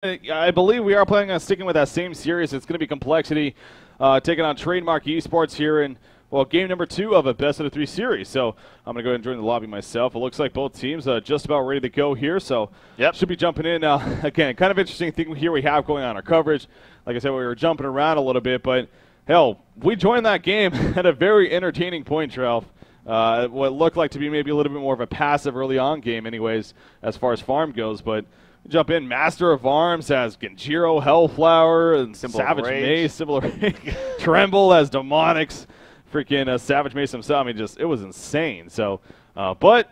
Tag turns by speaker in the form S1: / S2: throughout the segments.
S1: I believe we are planning on sticking with that same series. It's going to be Complexity taking on Trademark Esports here in, well, game number 2 of a best-of-3 series. So I'm going to go ahead and join the lobby myself. It looks like both teams are just about ready to go here, so should be jumping in. Again, kind of interesting thing here we have going on our coverage. Like I said, we were jumping around a little bit, but hell, we joined that game at a very entertaining point, Ralph. What looked like to be maybe a little bit more of a passive early on game anyways as far as farm goes, but jump in. Master of Arms has Genjiro, Hellflower, and Savage Mace, Symbol of Rage. Tremble has Demonics, freaking Savage Mace himself. I mean, just, it was insane. So, but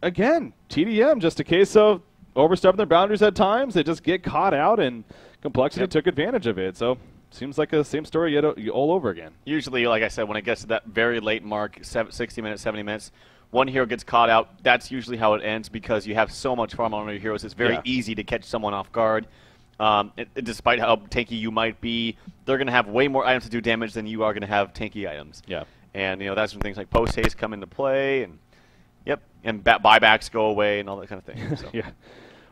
S1: again, tdM, just a case of overstepping their boundaries at times. They just get caught out, and Complexity took advantage of it. So, seems like the same story yet all over again.
S2: Usually, like I said, when it gets to that very late mark, 60 minutes, 70 minutes, one hero gets caught out. That's usually how it ends because you have so much farm on your heroes. It's very easy to catch someone off guard. Despite how tanky you might be, they're going to have way more items to do damage than you are going to have tanky items.
S1: Yeah.
S2: And, you know, that's when things like post haste come into play, and and buybacks go away and all that kind of thing. So.
S1: Yeah.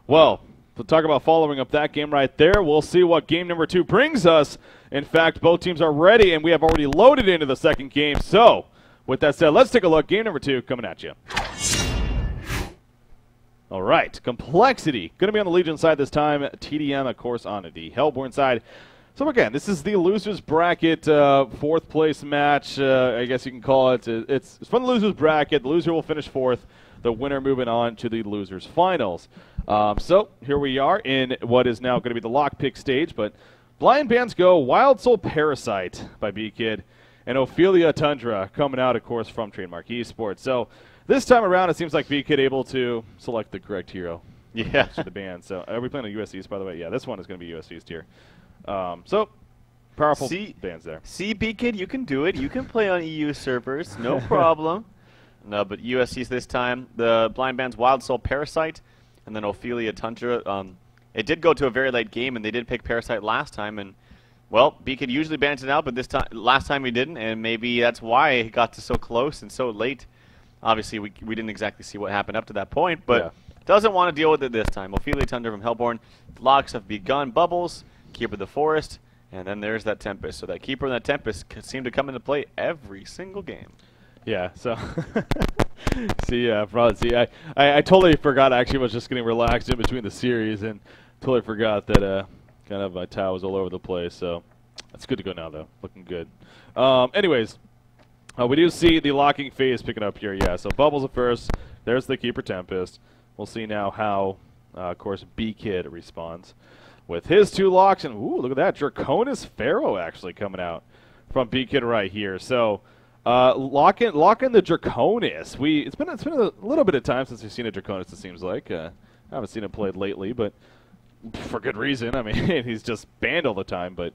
S1: Well, we'll talk about following up that game right there. We'll see what game number 2 brings us. In fact, both teams are ready, and we have already loaded into the second game. So, with that said, let's take a look. Game number 2 coming at you. All right, Complexity. Going to be on the Legion side this time. tdM, of course, on the Hellborn side. So, again, this is the losers bracket, fourth place match, I guess you can call it. It's from the losers bracket. The loser will finish 4th. The winner moving on to the losers finals. So, here we are in what is now going to be the lockpick stage. But blind bands go Wild Soul Parasite by B-Kid and Ophelia Tundra coming out, of course, from Trademark Esports. So this time around, it seems like B-Kid able to select the correct hero.
S2: Yeah.
S1: For the band. So are we playing on USCs, by the way? Yeah, this one is going to be USCs tier. So powerful bands there.
S2: See, B-Kid, you can do it. You can play on EU servers, no problem. No, but USCs this time. The blind band's Wild Soul Parasite, and then Ophelia Tundra. It did go to a very late game, and they did pick Parasite last time, and well, B-Kid usually bans it out, but last time he didn't, and maybe that's why it got to so close and so late. Obviously, we didn't exactly see what happened up to that point, but doesn't want to deal with it this time. Ophelia Tundra from Hellborn. Locks have begun. Bubbles, Keeper of the Forest, and then there's that Tempest. So that Keeper and that Tempest seem to come into play every single game.
S1: Yeah, so see, I totally forgot. I actually was just getting relaxed in between the series and totally forgot that kind of my towel was all over the place. So that's good to go now, though. Looking good. Anyways, we do see the locking phase picking up here. Yeah, so Bubbles at first. There's the Keeper Tempest. We'll see now how, of course, B-Kid responds with his 2 locks. And, ooh, look at that. Draconis Pharaoh actually coming out from B-Kid right here. So lock in the Draconis. It's been a little bit of time since we've seen a Draconis, it seems like. I haven't seen him played lately, but for good reason. I mean, he's just banned all the time, but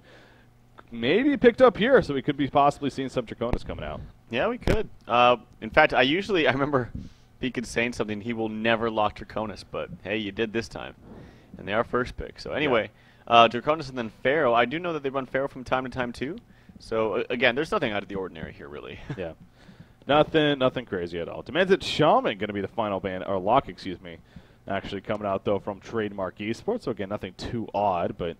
S1: maybe picked up here, so we could be possibly seeing some Draconis coming out.
S2: Yeah, we could. In fact, I remember B-Kid saying something, he will never lock Draconis, but hey, you did this time. And they are first pick. So anyway, Draconis and then Pharaoh. I do know that they run Pharaoh from time to time too. So again, there's nothing out of the ordinary here, really.
S1: Yeah. Nothing crazy at all. Demented Shaman going to be the final ban, or lock, excuse me. Actually coming out, though, from Trademark Esports. So, again, nothing too odd, but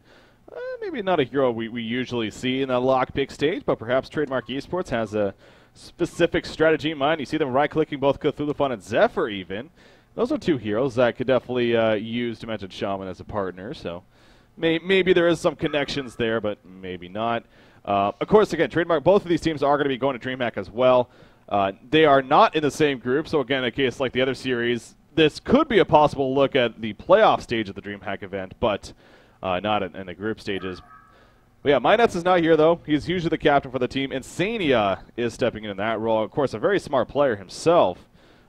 S1: maybe not a hero we usually see in the lockpick stage, but perhaps Trademark Esports has a specific strategy in mind. You see them right-clicking both Cthulhuphon and Zephyr, even. Those are 2 heroes that could definitely use Demented Shaman as a partner, so maybe there is some connections there, but maybe not. Of course, again, Trademark, both of these teams are going to be going to DreamHack as well. They are not in the same group, so, again, in a case like the other series, this could be a possible look at the playoff stage of the DreamHack event, but not in the group stages. But yeah, Minets is not here, though. He's usually the captain for the team. Insania is stepping in that role. Of course, a very smart player himself,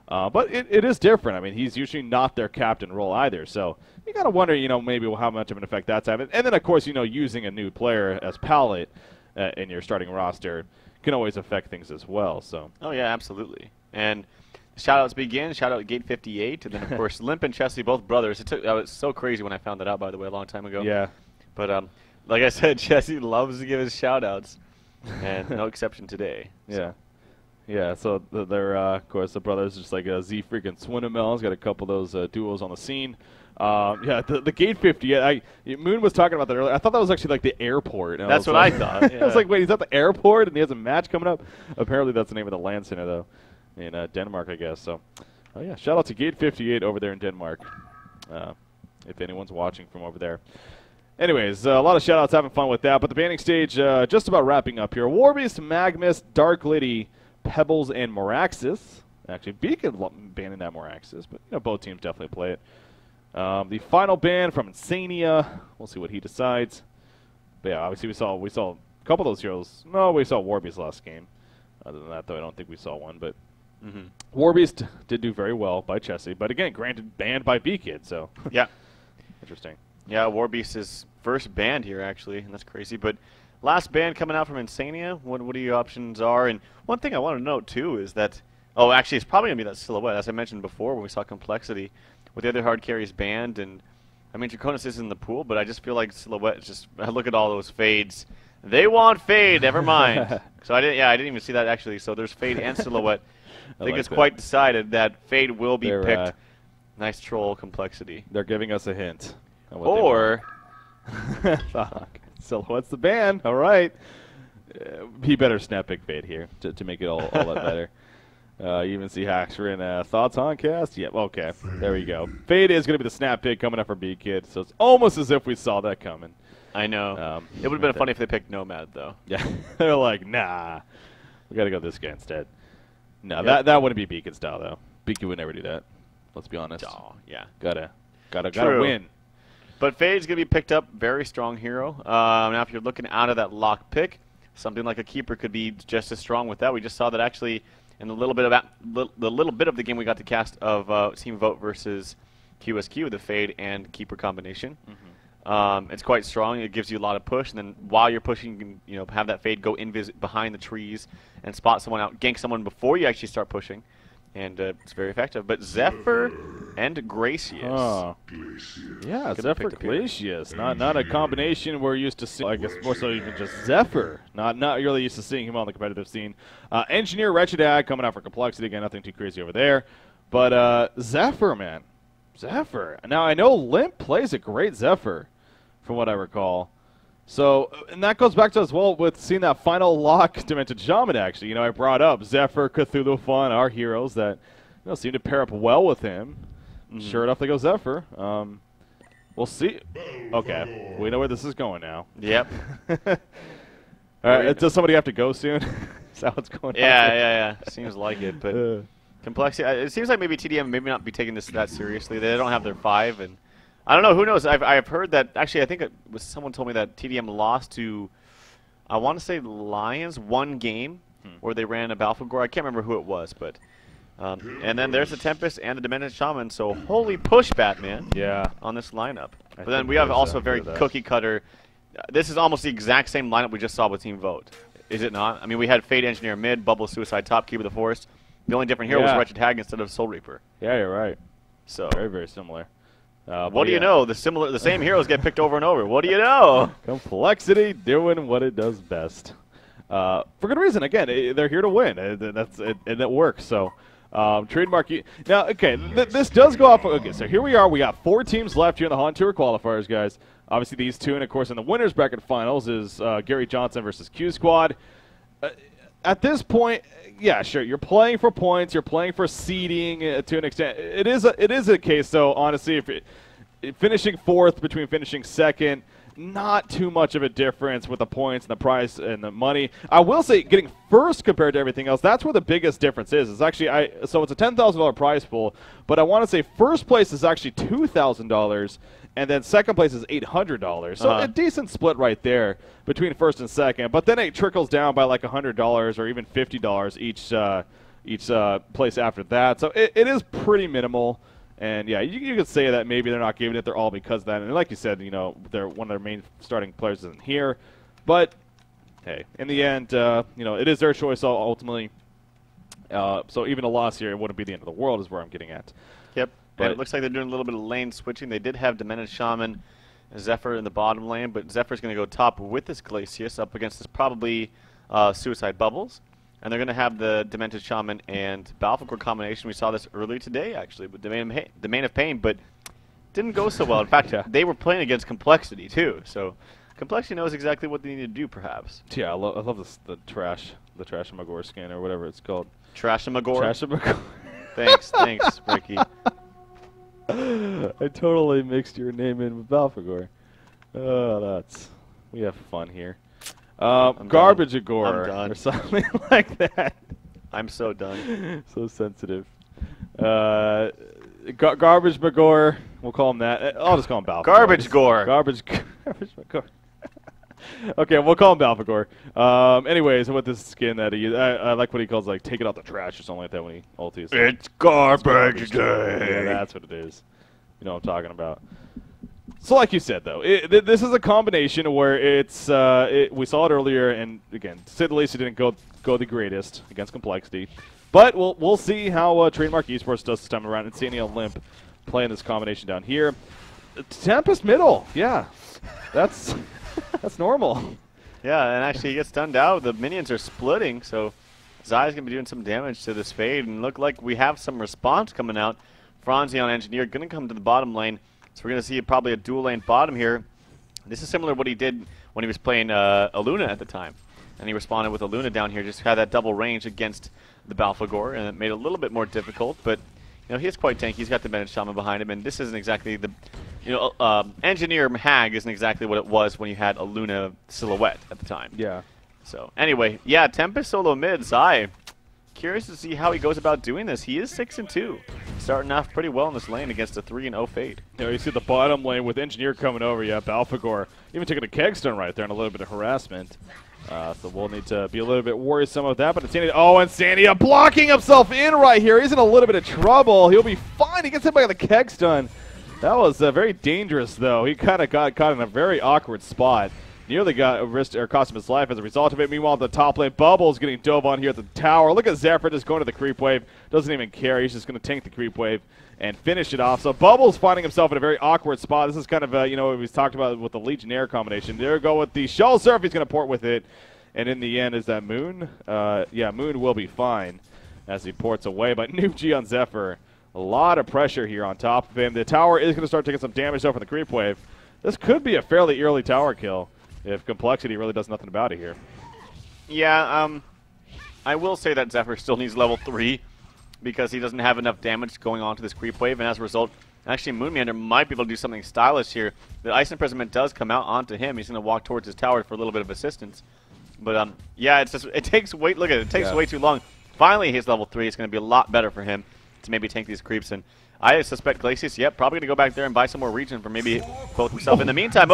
S1: but it is different. I mean, he's usually not their captain role either, so you got to wonder, maybe how much of an effect that's having. And then, of course, using a new player as palette in your starting roster can always affect things as well. So.
S2: Oh, yeah, absolutely. And shout-outs begin. Shout-out Gate 58. And then, of course, Limp and Chessie, both brothers. That was so crazy when I found that out, by the way, a long time ago.
S1: Yeah.
S2: But like I said, Chessie loves to give his shout-outs, and no exception today.
S1: Yeah. Yeah, so they're, of course, the brothers, just like Z freaking Swinamel. He's got a couple of those duos on the scene. Yeah, the gate 50. Yeah, Moon was talking about that earlier. I thought that was actually like the airport. And
S2: That's what I thought. Yeah.
S1: I was like, wait, he's at the airport and he has a match coming up. Apparently, that's the name of the land center though, in Denmark, I guess. So, oh yeah, shout out to Gate 58 over there in Denmark. If anyone's watching from over there. Anyways, a lot of shout outs, having fun with that. But the banning stage just about wrapping up here. Warbeast, Magmus, Dark Liddy, Pebbles, and Moraxis. Actually, Beacon banning that Moraxis, but both teams definitely play it. The final ban from Insania. We'll see what he decides. But yeah, obviously we saw a couple of those heroes. No, we saw Warbeast last game. Other than that, though, I don't think we saw one. But Warbeast did do very well by Chessie. But again, granted, banned by B-Kid. So
S2: yeah,
S1: interesting.
S2: Yeah, Warbeast is first banned here, actually, and that's crazy. But last ban coming out from Insania, what are your options are? And one thing I want to note, too, is that, actually, it's probably going to be that Silhouette, as I mentioned before when we saw Complexity, with the other hard carries banned. And, I mean, Draconis is in the pool, but I just feel like Silhouette is just, look at all those fades. They want Fade, never mind. So I didn't even see that, actually. So there's Fade and Silhouette. I think it's quite decided that Fade will be picked. Nice troll Complexity.
S1: They're giving us a hint.
S2: Or
S1: fuck. Silhouette's the ban. All right. He better snap pick Fade here to make it all that better. You even see Haxrin. Thoughts on cast? Yep. Okay. There we go. Fade is going to be the snap pick coming up for B-Kid, so it's almost as if we saw that coming.
S2: I know. It would have been funny if they picked Nomad, though.
S1: Yeah. They're like, nah. We got to go this guy instead. No, that wouldn't be B-Kid style, though. B-Kid would never do that. Let's be honest.
S2: Oh, yeah.
S1: Gotta win.
S2: But Fade's going to be picked up. Very strong hero. Now, if you're looking out of that lock pick, something like a Keeper could be just as strong with that. We just saw that actually in the little bit of the game we got to cast of Team Vote versus QSQ, the Fade and Keeper combination. It's quite strong. It gives you a lot of push, and then while you're pushing, you can have that Fade go behind the trees and spot someone out, gank someone before you actually start pushing. And it's very effective. But Zephyr and Gracious.
S1: Oh. Yeah, Zephyr Glacius. Not a combination we're used to seeing. I guess more so even just Zephyr. Not really used to seeing him on the competitive scene. Engineer Wretched Ag coming out for Complexity. Again, nothing too crazy over there. But Zephyr, man. Zephyr. Now, I know Limp plays a great Zephyr, from what I recall. So, and that goes back to as well with seeing that final lock Demented Shaman, actually. I brought up Zephyr, Cthulhu Fun, our heroes that seem to pair up well with him. Sure enough, they go Zephyr. We'll see. Okay, we know where this is going now.
S2: Yep.
S1: All right, does somebody have to go soon? Is that what's going on?
S2: Yeah. Seems like it, but Complexity. It seems like maybe TDM maybe not be taking this that seriously. They don't have their 5, and I don't know. Who knows? I've heard that actually. I think it was someone told me that TDM lost to, I want to say Lions, one game where they ran a Balfagor. I can't remember who it was, but and then there's the Tempest and the Demented Shaman. So holy push, Batman!
S1: Yeah,
S2: on this lineup. But then we have also a very cookie cutter. This is almost the exact same lineup we just saw with Team Vote, is it not? I mean, we had Fade Engineer mid, Bubble Suicide top, Keeper of the Forest. The only different hero was Wretched Hag instead of Soul Reaper.
S1: Yeah, you're right.
S2: So
S1: very similar.
S2: What do you know? The same heroes get picked over and over. What do you know?
S1: Complexity doing what it does best. For good reason. Again, they're here to win. That's it, and it works. So, trademark. Now, okay, this does go off. Okay, so here we are. We got 4 teams left here in the HoN Tour qualifiers, guys. Obviously, these 2, and of course, in the winners bracket finals is Gary Johnson versus Q Squad. At this point, yeah, sure, you're playing for points, you're playing for seeding to an extent. It is a case, though, honestly, if finishing 4th between finishing 2nd, not too much of a difference with the points and the prize and the money. I will say getting 1st compared to everything else, that's where the biggest difference is. It's actually, so it's a $10,000 prize pool, but I want to say 1st place is actually $2,000, and then 2nd place is $800. So a decent split right there between 1st and 2nd. But then it trickles down by like $100 or even $50 each place after that. So it is pretty minimal. And yeah, you could say that maybe they're not giving it their all because of that. And like you said, they're one of their main starting players isn't here. But hey, in the end, it is their choice ultimately. So even a loss here, it wouldn't be the end of the world, is where I'm getting at.
S2: Yep. But it looks like they're doing a little bit of lane switching. They did have Demented Shaman, Zephyr in the bottom lane, but Zephyr's going to go top with this Glacius up against this probably Suicide Bubbles. And they're going to have the Demented Shaman and Balfagor combination. We saw this earlier today, actually, with Domain of Pain. But didn't go so well. In fact,
S1: Yeah.
S2: they were playing against Complexity too, so Complexity knows exactly what they need to do, perhaps.
S1: Yeah, I love this, the Trashmagor skin or whatever it's called.
S2: Trashmagor?
S1: Trashmagor.
S2: Thanks, Ricky.
S1: I totally mixed your name in with Balfagor. Oh, we have fun here. Garbage Agor or something like that.
S2: I'm so done.
S1: So sensitive. Garbage Magor. We'll call him that. I'll just call him Balfagor.
S2: Garbage Gore.
S1: Garbage Magor. Okay, we'll call him Balfagor. Anyways, with this skin that he, I like what he calls like take it out the trash or something like that when he ultis.
S2: It's garbage day.
S1: Yeah, that's what it is. You know what I'm talking about. So like you said, though, this is a combination where it's we saw it earlier, and again, Sid Lacey didn't go the greatest against Complexity, but we'll see how Trademark Esports does this time around. And Sandy Limp playing this combination down here. Tempest middle, yeah, that's normal.
S2: Yeah, and actually he gets stunned out. The minions are splitting, so Zai's gonna be doing some damage to this fade, and look like we have some response coming out. Franzi on Engineer gonna come to the bottom lane. So we're going to see probably a dual lane bottom here. This is similar to what he did when he was playing Aluna at the time. And he responded with Aluna down here, just had that double range against the Balfagor, and it made it a little bit more difficult. But, you know, he is quite tanky. He's got the Bennett Shaman behind him, and this isn't exactly the, you know, Engineer Hag isn't exactly what it was when you had Aluna Silhouette at the time.
S1: Yeah.
S2: So, anyway, yeah, Tempest solo mid, Zai. Curious to see how he goes about doing this. He is 6-2, starting off pretty well in this lane against a 3-0 fade.
S1: You know, you see the bottom lane with Engineer coming over. Yeah, Balfagor even taking a Kegstone right there and a little bit of harassment. So we'll need to be a little bit worrisome of that. But Insania, and Sandia blocking himself in right here. He's in a little bit of trouble. He'll be fine. He gets hit by the Kegstone. That was very dangerous, though. He kind of got caught in a very awkward spot. Nearly got risked or cost him his life as a result of it. Meanwhile, the top lane, Bubbles getting dove on here at the tower. Look at Zephyr just going to the creep wave. Doesn't even care. He's just going to tank the creep wave and finish it off. So Bubbles finding himself in a very awkward spot. This is kind of, you know, what we've talked about with the Legionnaire combination. There we go with the Shell Surf. He's going to port with it. And in the end, is that Moon? Yeah, Moon will be fine as he ports away. But Noob G on Zephyr. A lot of pressure here on top of him. The tower is going to start taking some damage though from the creep wave. This could be a fairly early tower kill if Complexity really does nothing about it here.
S2: Yeah, I will say that Zephyr still needs level 3 because he doesn't have enough damage going on to this creep wave, and as a result, actually Moon Meander might be able to do something stylish here. The Ice Imprisonment does come out onto him. He's going to walk towards his tower for a little bit of assistance. But, yeah, it's just, it takes way, look at it, it takes way too long. Finally, he's level 3. It's going to be a lot better for him to maybe tank these creeps, and I suspect Glacius, probably going to go back there and buy some more region for maybe both himself. In the meantime,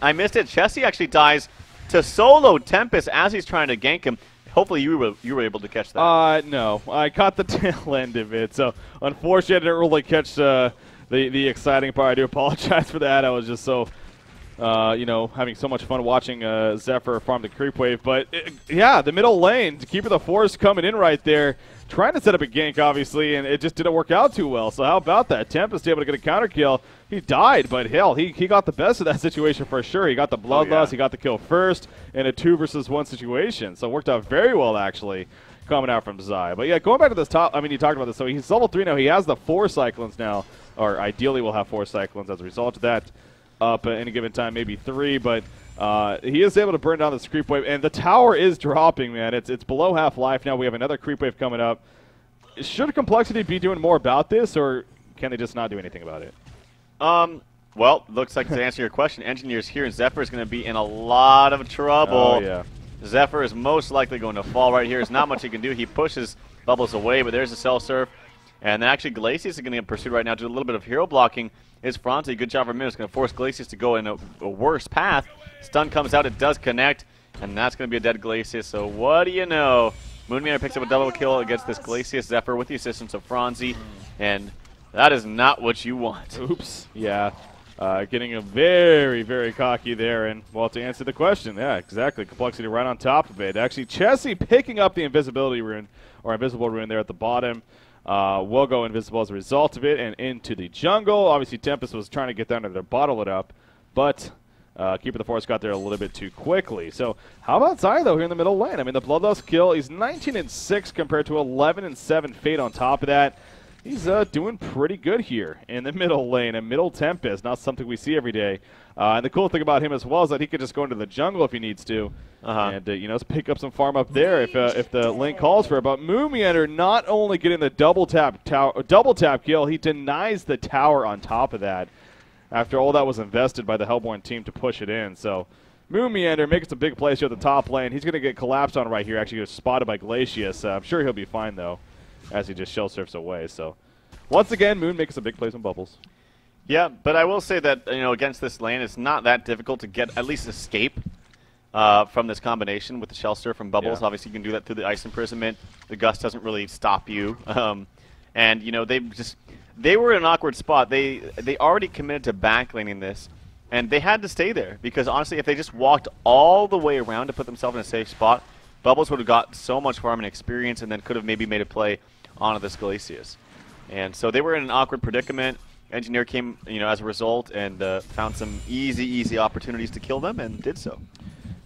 S2: I missed it. Chessie actually dies to solo Tempest as he's trying to gank him. Hopefully you were able to catch that.
S1: No. I caught the tail end of it. So, unfortunately, I didn't really catch the exciting part. I do apologize for that. I was just so, you know, having so much fun watching Zephyr farm the creep wave. But, yeah, the middle lane, Keeper of the Forest coming in right there. Trying to set up a gank, obviously, and it just didn't work out too well. So how about that? Tempest able to get a counter kill. He died, but hell, he got the best of that situation for sure. He got the bloodlust, he got the kill first in a 2-versus-1 situation. So it worked out very well, actually, coming out from Zai. But yeah, going back to this top, I mean, you talked about this. So he's level 3 now. He has the 4 Cyclones now, or ideally will have 4 Cyclones as a result of that up at any given time, maybe 3, but he is able to burn down this creep wave, and the tower is dropping, man. It's below half life now. We have another creep wave coming up. Should Complexity be doing more about this, or can they just not do anything about it?
S2: Well, looks like to answer your question, Engineer's here, and Zephyr is going to be in a lot of trouble.
S1: Oh, yeah.
S2: Zephyr is most likely going to fall right here. There's not much he can do. He pushes Bubbles away, but there's a Cell Surf. And then actually Glacius is going to get pursued right now. Do a little bit of hero blocking. Is Franzi. Good job from him. It's going to force Glacius to go in a worse path. Stun comes out. It does connect. And that's going to be a dead Glacius. So what do you know? Moonmeander picks up a double kill against this Glacius Zephyr with the assistance of Franzi. And that is not what you want.
S1: Oops. Yeah. Getting a very, very cocky there. And, well, to answer the question, yeah, exactly. Complexity right on top of it. Actually, Chessie picking up the invisibility rune, or invisible rune there at the bottom. Will go invisible as a result of it and into the jungle. Obviously, Tempest was trying to get down there to bottle it up, but Keeper of the Forest got there a little bit too quickly. So how about Zai, though, here in the middle lane? I mean, the Bloodlust kill, he's 19-6 compared to 11-7 Fate on top of that. He's doing pretty good here in the middle lane, a middle Tempest, not something we see every day. And the cool thing about him as well is that he could just go into the jungle if he needs to, and you know, pick up some farm up there if the lane calls for it. But Moomiander not only getting the double tap kill, he denies the tower on top of that. After all that was invested by the Hellborn team to push it in, so Moomiander making some big plays here at the top lane. He's going to get collapsed on right here. Actually, gets spotted by Glacius. I'm sure he'll be fine though, as he just shell surfs away. So, once again, Moon making some big plays on Bubbles.
S2: Yeah, but I will say that, you know, against this lane, it's not that difficult to get at least escape from this combination with the shell surf from Bubbles.
S1: Yeah.
S2: Obviously, you can do that through the ice imprisonment. The gust doesn't really stop you, and you know they were in an awkward spot. They already committed to backlaning this, and they had to stay there because honestly, if they just walked all the way around to put themselves in a safe spot, Bubbles would have got so much farm and experience, and then could have maybe made a play onto this Glacius. And so they were in an awkward predicament. Engineer came, you know, as a result, and found some easy opportunities to kill them, and did so.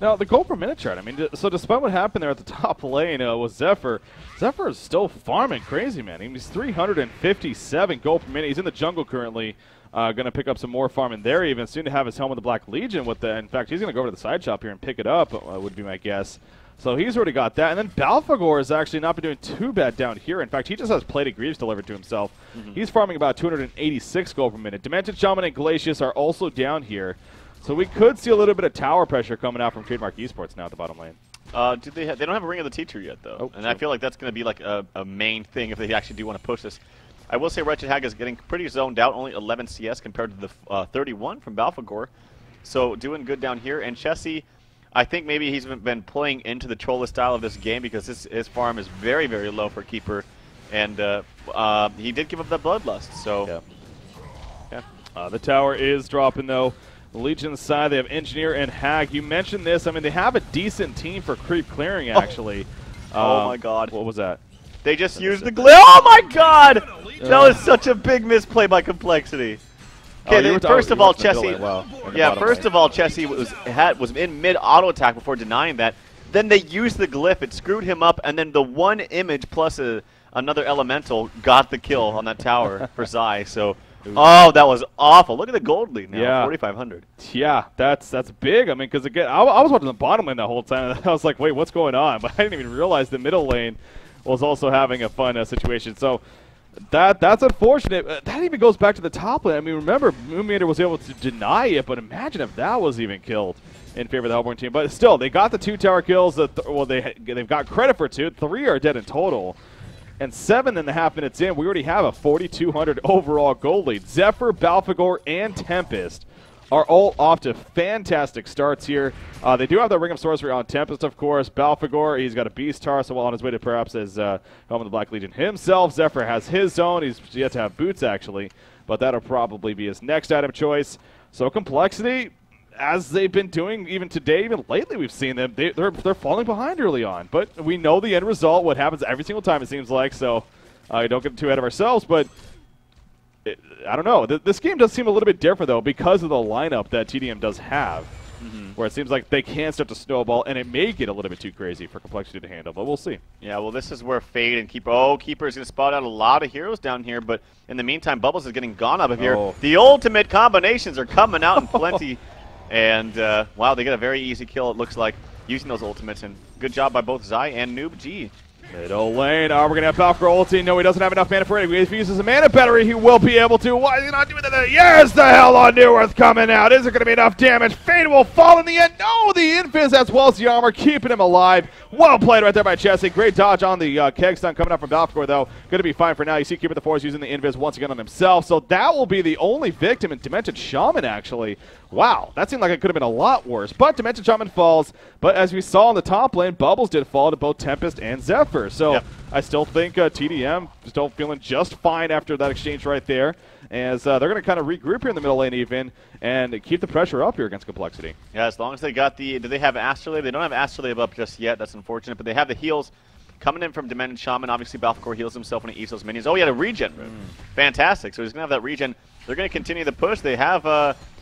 S1: Now, the goal per minute chart, I mean, so despite what happened there at the top lane with Zephyr is still farming crazy, man. He's 357 gold per minute. He's in the jungle currently, going to pick up some more farm in there even. Soon to have his helm with the Black Legion. In fact, he's going to go over to the side shop here and pick it up, would be my guess. So he's already got that. And then Balfagor has actually not been doing too bad down here. In fact, he just has Plated Greaves delivered to himself. He's farming about 286 gold per minute. Dimension Shaman and Glacius are also down here. So we could see a little bit of tower pressure coming out from Trademark Esports now at the bottom lane.
S2: They don't have a Ring of the Teacher yet, though.
S1: Oh,
S2: and
S1: true.
S2: I feel like that's going to be like a main thing if they actually do want to push this. I will say Wretched Hag is getting pretty zoned out, only 11 CS compared to the 31 from Balfagor. So doing good down here. And Chessie, I think maybe he's been playing into the Troller style of this game because his farm is very low for Keeper. And he did give up that Bloodlust. So, yeah.
S1: The tower is dropping, though. The Legion's side, they have Engineer and Hag. You mentioned this. I mean, they have a decent team for creep clearing, actually.
S2: Oh, my God.
S1: What was that?
S2: They just used the glitch. Oh, my God! That was such a big misplay by Complexity. Okay, first of all, Chessie. Yeah, first of all, Chessie was in mid auto attack before denying that. Then they used the glyph. It screwed him up, and then the one image plus another elemental got the kill on that tower for Zai. So, oh, that was awful. Look at the gold lead now, 4,500.
S1: Yeah, that's big. I mean, because again, I was watching the bottom lane the whole time, and I was like, wait, what's going on? But I didn't even realize the middle lane was also having a fun situation. So. That's unfortunate. That even goes back to the top lane. I mean, remember, Moomiander was able to deny it, but imagine if that was even killed in favor of the Hellborn team. But still, they got the 2 tower kills. Well, they've got credit for 2. 3 are dead in total. And 7.5 minutes in, we already have a 4,200 overall gold lead. Zephyr, Balfagor, and Tempest are all off to fantastic starts here. They do have the Ring of Sorcery on Tempest, of course. Balfagor, he's got a Beast Tar, so on his way to perhaps his Helm of the Black Legion himself. Zephyr has his own. He's yet to have boots, actually, but that'll probably be his next item choice. So Complexity, as they've been doing even today, even lately we've seen them, they're falling behind early on. But we know the end result, what happens every single time it seems like, so don't get too ahead of ourselves. But I don't know. This game does seem a little bit different, though, because of the lineup that tdM does have, where it seems like they can start to snowball, and it may get a little bit too crazy for Complexity to handle, but we'll see. Yeah,
S2: well, this is where Fade and Keeper... Oh, Keeper is going to spot out a lot of heroes down here, but in the meantime, Bubbles is getting gone out of here. The ultimate combinations are coming out in plenty, and, wow, they get a very easy kill, it looks like, using those ultimates, and good job by both Zai and Noob G.
S1: Middle lane. We're going to have Balfagor ulti. No, he doesn't have enough mana for it. If he uses a mana battery, he will be able to. Why is he not doing that? Yes, the hell on New Earth coming out. Is there going to be enough damage? Fade will fall in the end. No, the Invis as well as the armor, keeping him alive. Well played right there by Chessie. Great dodge on the keg stun coming up from Balfagor, though. Going to be fine for now. You see Keeper the Force using the Invis once again on himself. So that will be the only victim in Dimension Shaman, actually. Wow, that seemed like it could have been a lot worse. But Dimension Shaman falls. But as we saw in the top lane, Bubbles did fall to both Tempest and Zephyr. So I still think tdM still feeling just fine after that exchange right there. As they're going to kind of regroup here in the middle lane even and keep the pressure up here against Complexity.
S2: Yeah, as long as they got the... Do they have Astrolabe? They don't have Astrolabe up just yet. That's unfortunate. But they have the heals coming in from Dimension Shaman. Obviously, Balfagor heals himself when he eats those minions. Oh, he had a regen. Fantastic. So he's going to have that regen. They're going to continue the push. They have...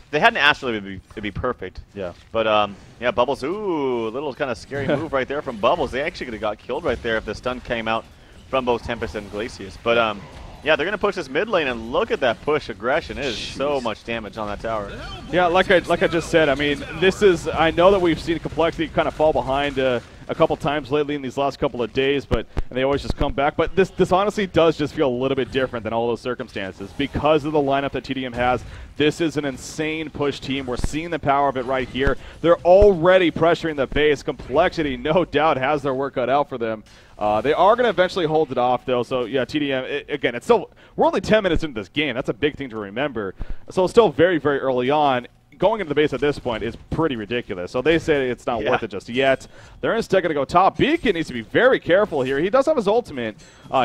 S2: If they had an Astrolabe, it'd be perfect.
S1: Yeah.
S2: But, yeah, Bubbles, ooh, a little kind of scary move right there from Bubbles. They actually could have got killed right there if the stun came out from both Tempest and Glacius. But, Yeah, they're going to push this mid lane, and look at that push aggression. It is so much damage on that tower.
S1: Yeah, like I just said, I mean, this is, I know that we've seen Complexity kind of fall behind a couple times lately in these last couple of days, and they always just come back. But this honestly does just feel a little bit different than all those circumstances because of the lineup that tdM has. This is an insane push team. We're seeing the power of it right here. They're already pressuring the base. Complexity, no doubt, has their work cut out for them. They are going to eventually hold it off, though. So, yeah, tdM, again, it's still, we're only 10 minutes into this game. That's a big thing to remember. So it's still very, very early on. Going into the base at this point is pretty ridiculous. So they say it's not worth it just yet. They're instead going to go top. Beacon needs to be very careful here. He does have his ultimate.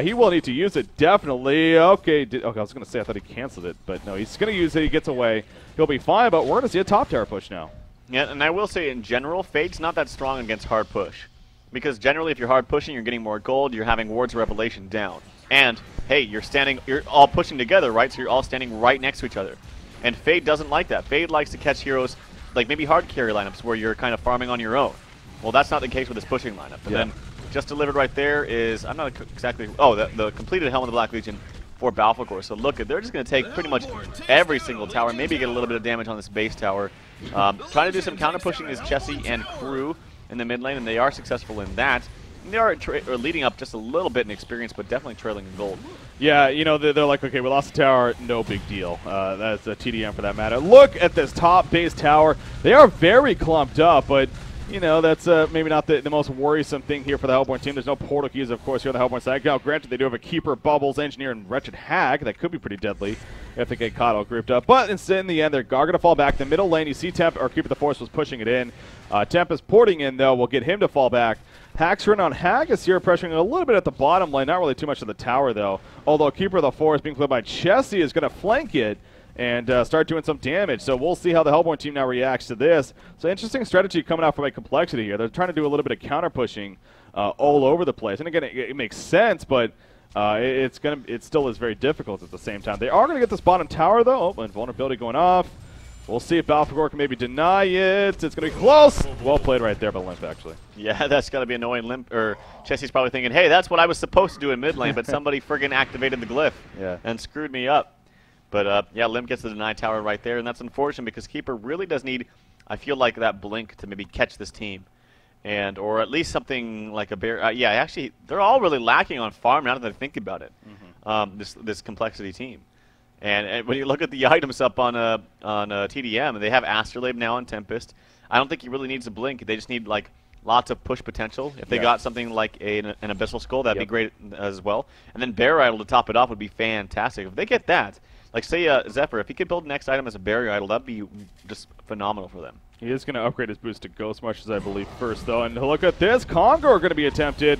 S1: He will need to use it, definitely. Okay, I was going to say I thought he canceled it, but no, he's going to use it. He gets away. He'll be fine, but we're going to see a top tower push now.
S2: Yeah, and I will say in general, Fade's not that strong against hard push. Because generally if you're hard pushing, you're getting more gold, you're having Wards of Revelation down. And, hey, you're all pushing together, right? So you're all standing right next to each other. And Fade doesn't like that. Fade likes to catch heroes, like maybe hard carry lineups where you're kind of farming on your own. Well, that's not the case with this pushing lineup. And then just delivered right there is, I'm not exactly, oh, the completed Helm of the Black Legion for Balfagor. So look, they're just going to take pretty much every single tower, maybe get a little bit of damage on this base tower. Trying to do some counter pushing is Chessie and Crew in the mid lane, and they are successful in that. And they are leading up just a little bit in experience, but definitely trailing in gold.
S1: Yeah, you know, they're like, okay, we lost the tower, no big deal. That's a tdM for that matter. Look at this top base tower. They are very clumped up, but, you know, that's maybe not the most worrisome thing here for the Hellborn team. There's no portal keys, of course, here on the Hellborn side. Now, granted, they do have a Keeper, Bubbles, Engineer, and Wretched Hag. That could be pretty deadly if they get caught all grouped up. But instead, in the end, they're going to fall back. The middle lane, you see Temp, or Keeper the Force was pushing it in. Temp is porting in, though. We'll get him to fall back. Hack's run on Haggis here, pressuring a little bit at the bottom lane. Not really too much of the tower, though. Although Keeper of the Forest being played by Chessie is going to flank it and start doing some damage. So we'll see how the Hellborn team now reacts to this. So interesting strategy coming out from a Complexity here. They're trying to do a little bit of counter pushing all over the place. And again, it makes sense, but it still is very difficult at the same time. They are going to get this bottom tower, though. Oh, and vulnerability going off. We'll see if Balfagor can maybe deny it. It's going to be close. Well played right there by Limp, actually.
S2: Yeah, that's got to be annoying. Limp, or Chessie's probably thinking, hey, that's what I was supposed to do in mid lane, but somebody friggin' activated the glyph and screwed me up. But, yeah, Limp gets the deny tower right there, and that's unfortunate because Keeper really does need, I feel like, that blink to maybe catch this team. Or at least something like a bear. Yeah, actually, they're all really lacking on farm now that I think about it, this Complexity team. And when you look at the items up on tdM, they have Astrolabe now on Tempest. I don't think he really needs a blink. They just need like lots of push potential. If they got something like an Abyssal Skull, that'd be great as well. And then Barrier Idol to top it off would be fantastic. If they get that, like say Zephyr, if he could build the next item as a Barrier Idol, that'd be just phenomenal for them.
S1: He is going to upgrade his boost to Ghost Mushes, I believe, first, though. And look at this. Kongor going to be attempted.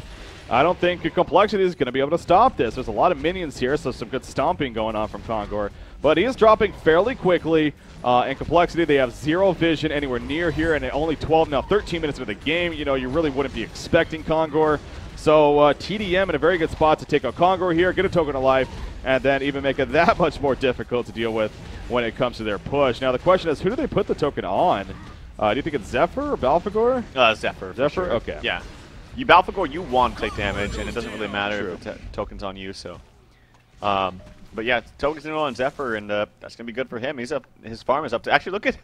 S1: I don't think Complexity is going to be able to stop this. There's a lot of minions here, so some good stomping going on from Kongor. But he is dropping fairly quickly. In Complexity, they have zero vision anywhere near here, and only 13 minutes into the game. You know, you really wouldn't be expecting Kongor. So tdM in a very good spot to take out Kongor here, get a token of life, and then even make it that much more difficult to deal with when it comes to their push. Now the question is, who do they put the token on? Do you think it's Zephyr or Balfagor?
S2: Zephyr.
S1: Zephyr?
S2: Sure.
S1: Okay.
S2: Yeah. You Balfagor, you want to take damage, and it doesn't really matter if the token's on you. So, but yeah, token's on Zephyr, and that's gonna be good for him. His farm is up to actually look at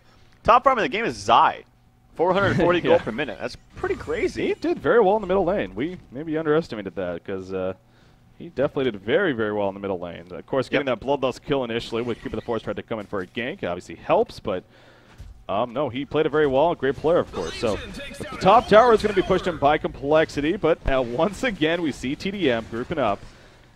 S2: top farm in the game is Zai, 440 gold per minute. That's pretty crazy.
S1: He did very well in the middle lane. We maybe underestimated that because he definitely did very, very well in the middle lane. Of course, getting that Bloodlust kill initially with Keeper the Force tried to come in for a gank obviously helps, but. No, he played it very well. Great player, of course. So the top tower is going to be pushed in by Complexity, but once again, we see tdM grouping up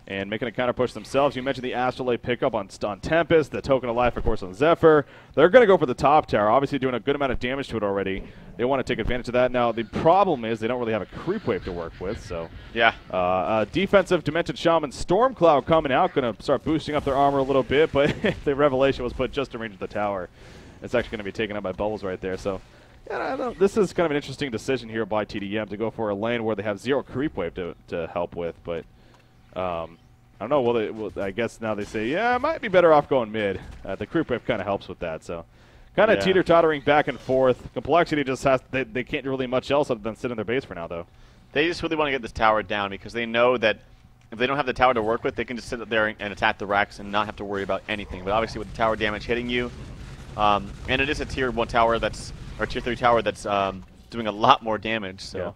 S1: and making a counter push themselves. You mentioned the Astrolabe pickup on Tempest, the Token of Life, of course, on Zephyr. They're going to go for the top tower, obviously doing a good amount of damage to it already. They want to take advantage of that. Now, the problem is they don't really have a creep wave to work with, so.
S2: Yeah.
S1: Defensive Demented Shaman Stormcloud coming out, going to start boosting up their armor a little bit, but the Revelation was put just in range of the tower. It's actually going to be taken up by Bubbles right there. So, yeah, this is kind of an interesting decision here by tdM to go for a lane where they have zero creep wave to help with. But I don't know. I guess now they say, yeah, it might be better off going mid. The creep wave kind of helps with that. So, kind of teeter-tottering back and forth. Complexity just has they can't do really much else other than sit in their base for now, though.
S2: They just really want to get this tower down because they know that if they don't have the tower to work with, they can just sit there and attack the racks and not have to worry about anything. But obviously with the tower damage hitting you, and it is a tier 1 tower that's, or tier 3 tower that's doing a lot more damage. So.
S1: Yeah.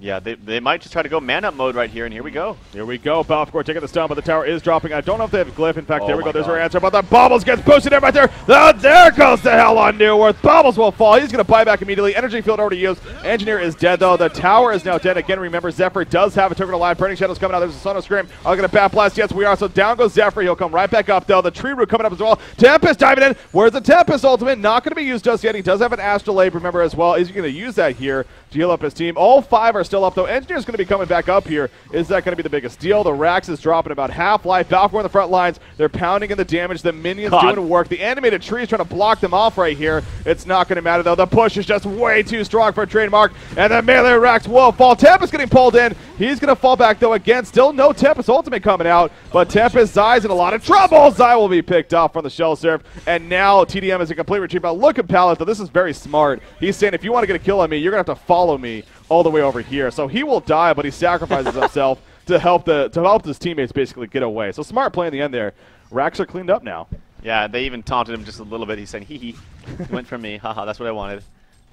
S2: Yeah, they might just try to go man-up mode right here, and here we go.
S1: Here we go. Balfour taking the stun, but the tower is dropping. I don't know if they have a glyph. In fact, there we go. There's our answer. But the Bubbles gets boosted in right there. There goes the hell on Newworth. Bubbles will fall. He's going to buy back immediately. Energy field already used. Engineer is dead, though. The tower is now dead. Again, remember, Zephyr does have a token alive. Burning Shadows coming out. There's a Sono Scream. I'm going to bat blast. Yes, we are. So down goes Zephyr. He'll come right back up, though. The Tree Root coming up as well. Tempest diving in. Where's the Tempest ultimate? Not going to be used just yet. He does have an Astrolabe, remember, as well. Is he going to use that here to heal up his team? All 5 are still up, though. Engineer's going to be coming back up here. Is that going to be the biggest deal? The Rax is dropping about half life. Balfour on the front lines. They're pounding in the damage. The minions doing work. The animated tree is trying to block them off right here. It's not going to matter, though. The push is just way too strong for a trademark. And the melee Rax will fall. Tempest getting pulled in. He's going to fall back, though, again. Still no Tempest ultimate coming out. But Tempest, Zai's in a lot of trouble. Zai will be picked off from the shell serve. And now TDM is a complete retreat. But look at Pallet, though. This is very smart. He's saying, if you want to get a kill on me, you're going to have to follow me all the way over here. So he will die, but he sacrifices himself to help his teammates basically get away. So smart play in the end there. Racks are cleaned up now.
S2: Yeah, they even taunted him just a little bit. He said, hee went for me. Haha, that's what I wanted.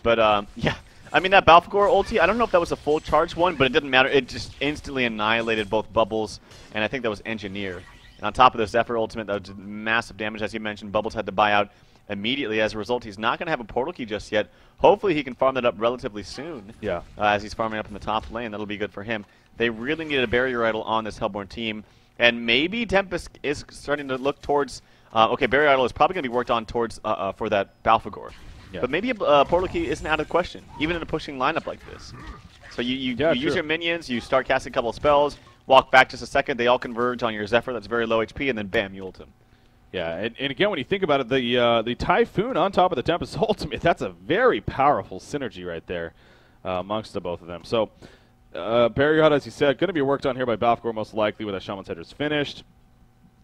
S2: But, yeah. I mean, that Balfour ulti, I don't know if that was a full charge one, but it didn't matter. It just instantly annihilated both Bubbles, and I think that was Engineer. And on top of the Zephyr ultimate, that was massive damage. As you mentioned, Bubbles had to buy out immediately. As a result, he's not going to have a portal key just yet. Hopefully he can farm that up relatively soon. Yeah. As he's farming up in the top lane. That'll be good for him. They really needed a barrier idol on this Hellborn team. And maybe Tempest is starting to look towards... okay, barrier idol is probably going to be worked on towards for that Balfour. Yeah. But maybe a portal key isn't out of the question, even in a pushing lineup like this. So you use your minions, you start casting a couple of spells, walk back just a second, they all converge on your Zephyr that's very low HP, and then bam, you ult him. Yeah, and again, when you think about it, the Typhoon on top of the Tempest ultimate, that's a very powerful synergy right there amongst the both of them. So, Barrier Hut, as you said, going to be worked on here by Balfour most likely with that Shaman's Headers finished.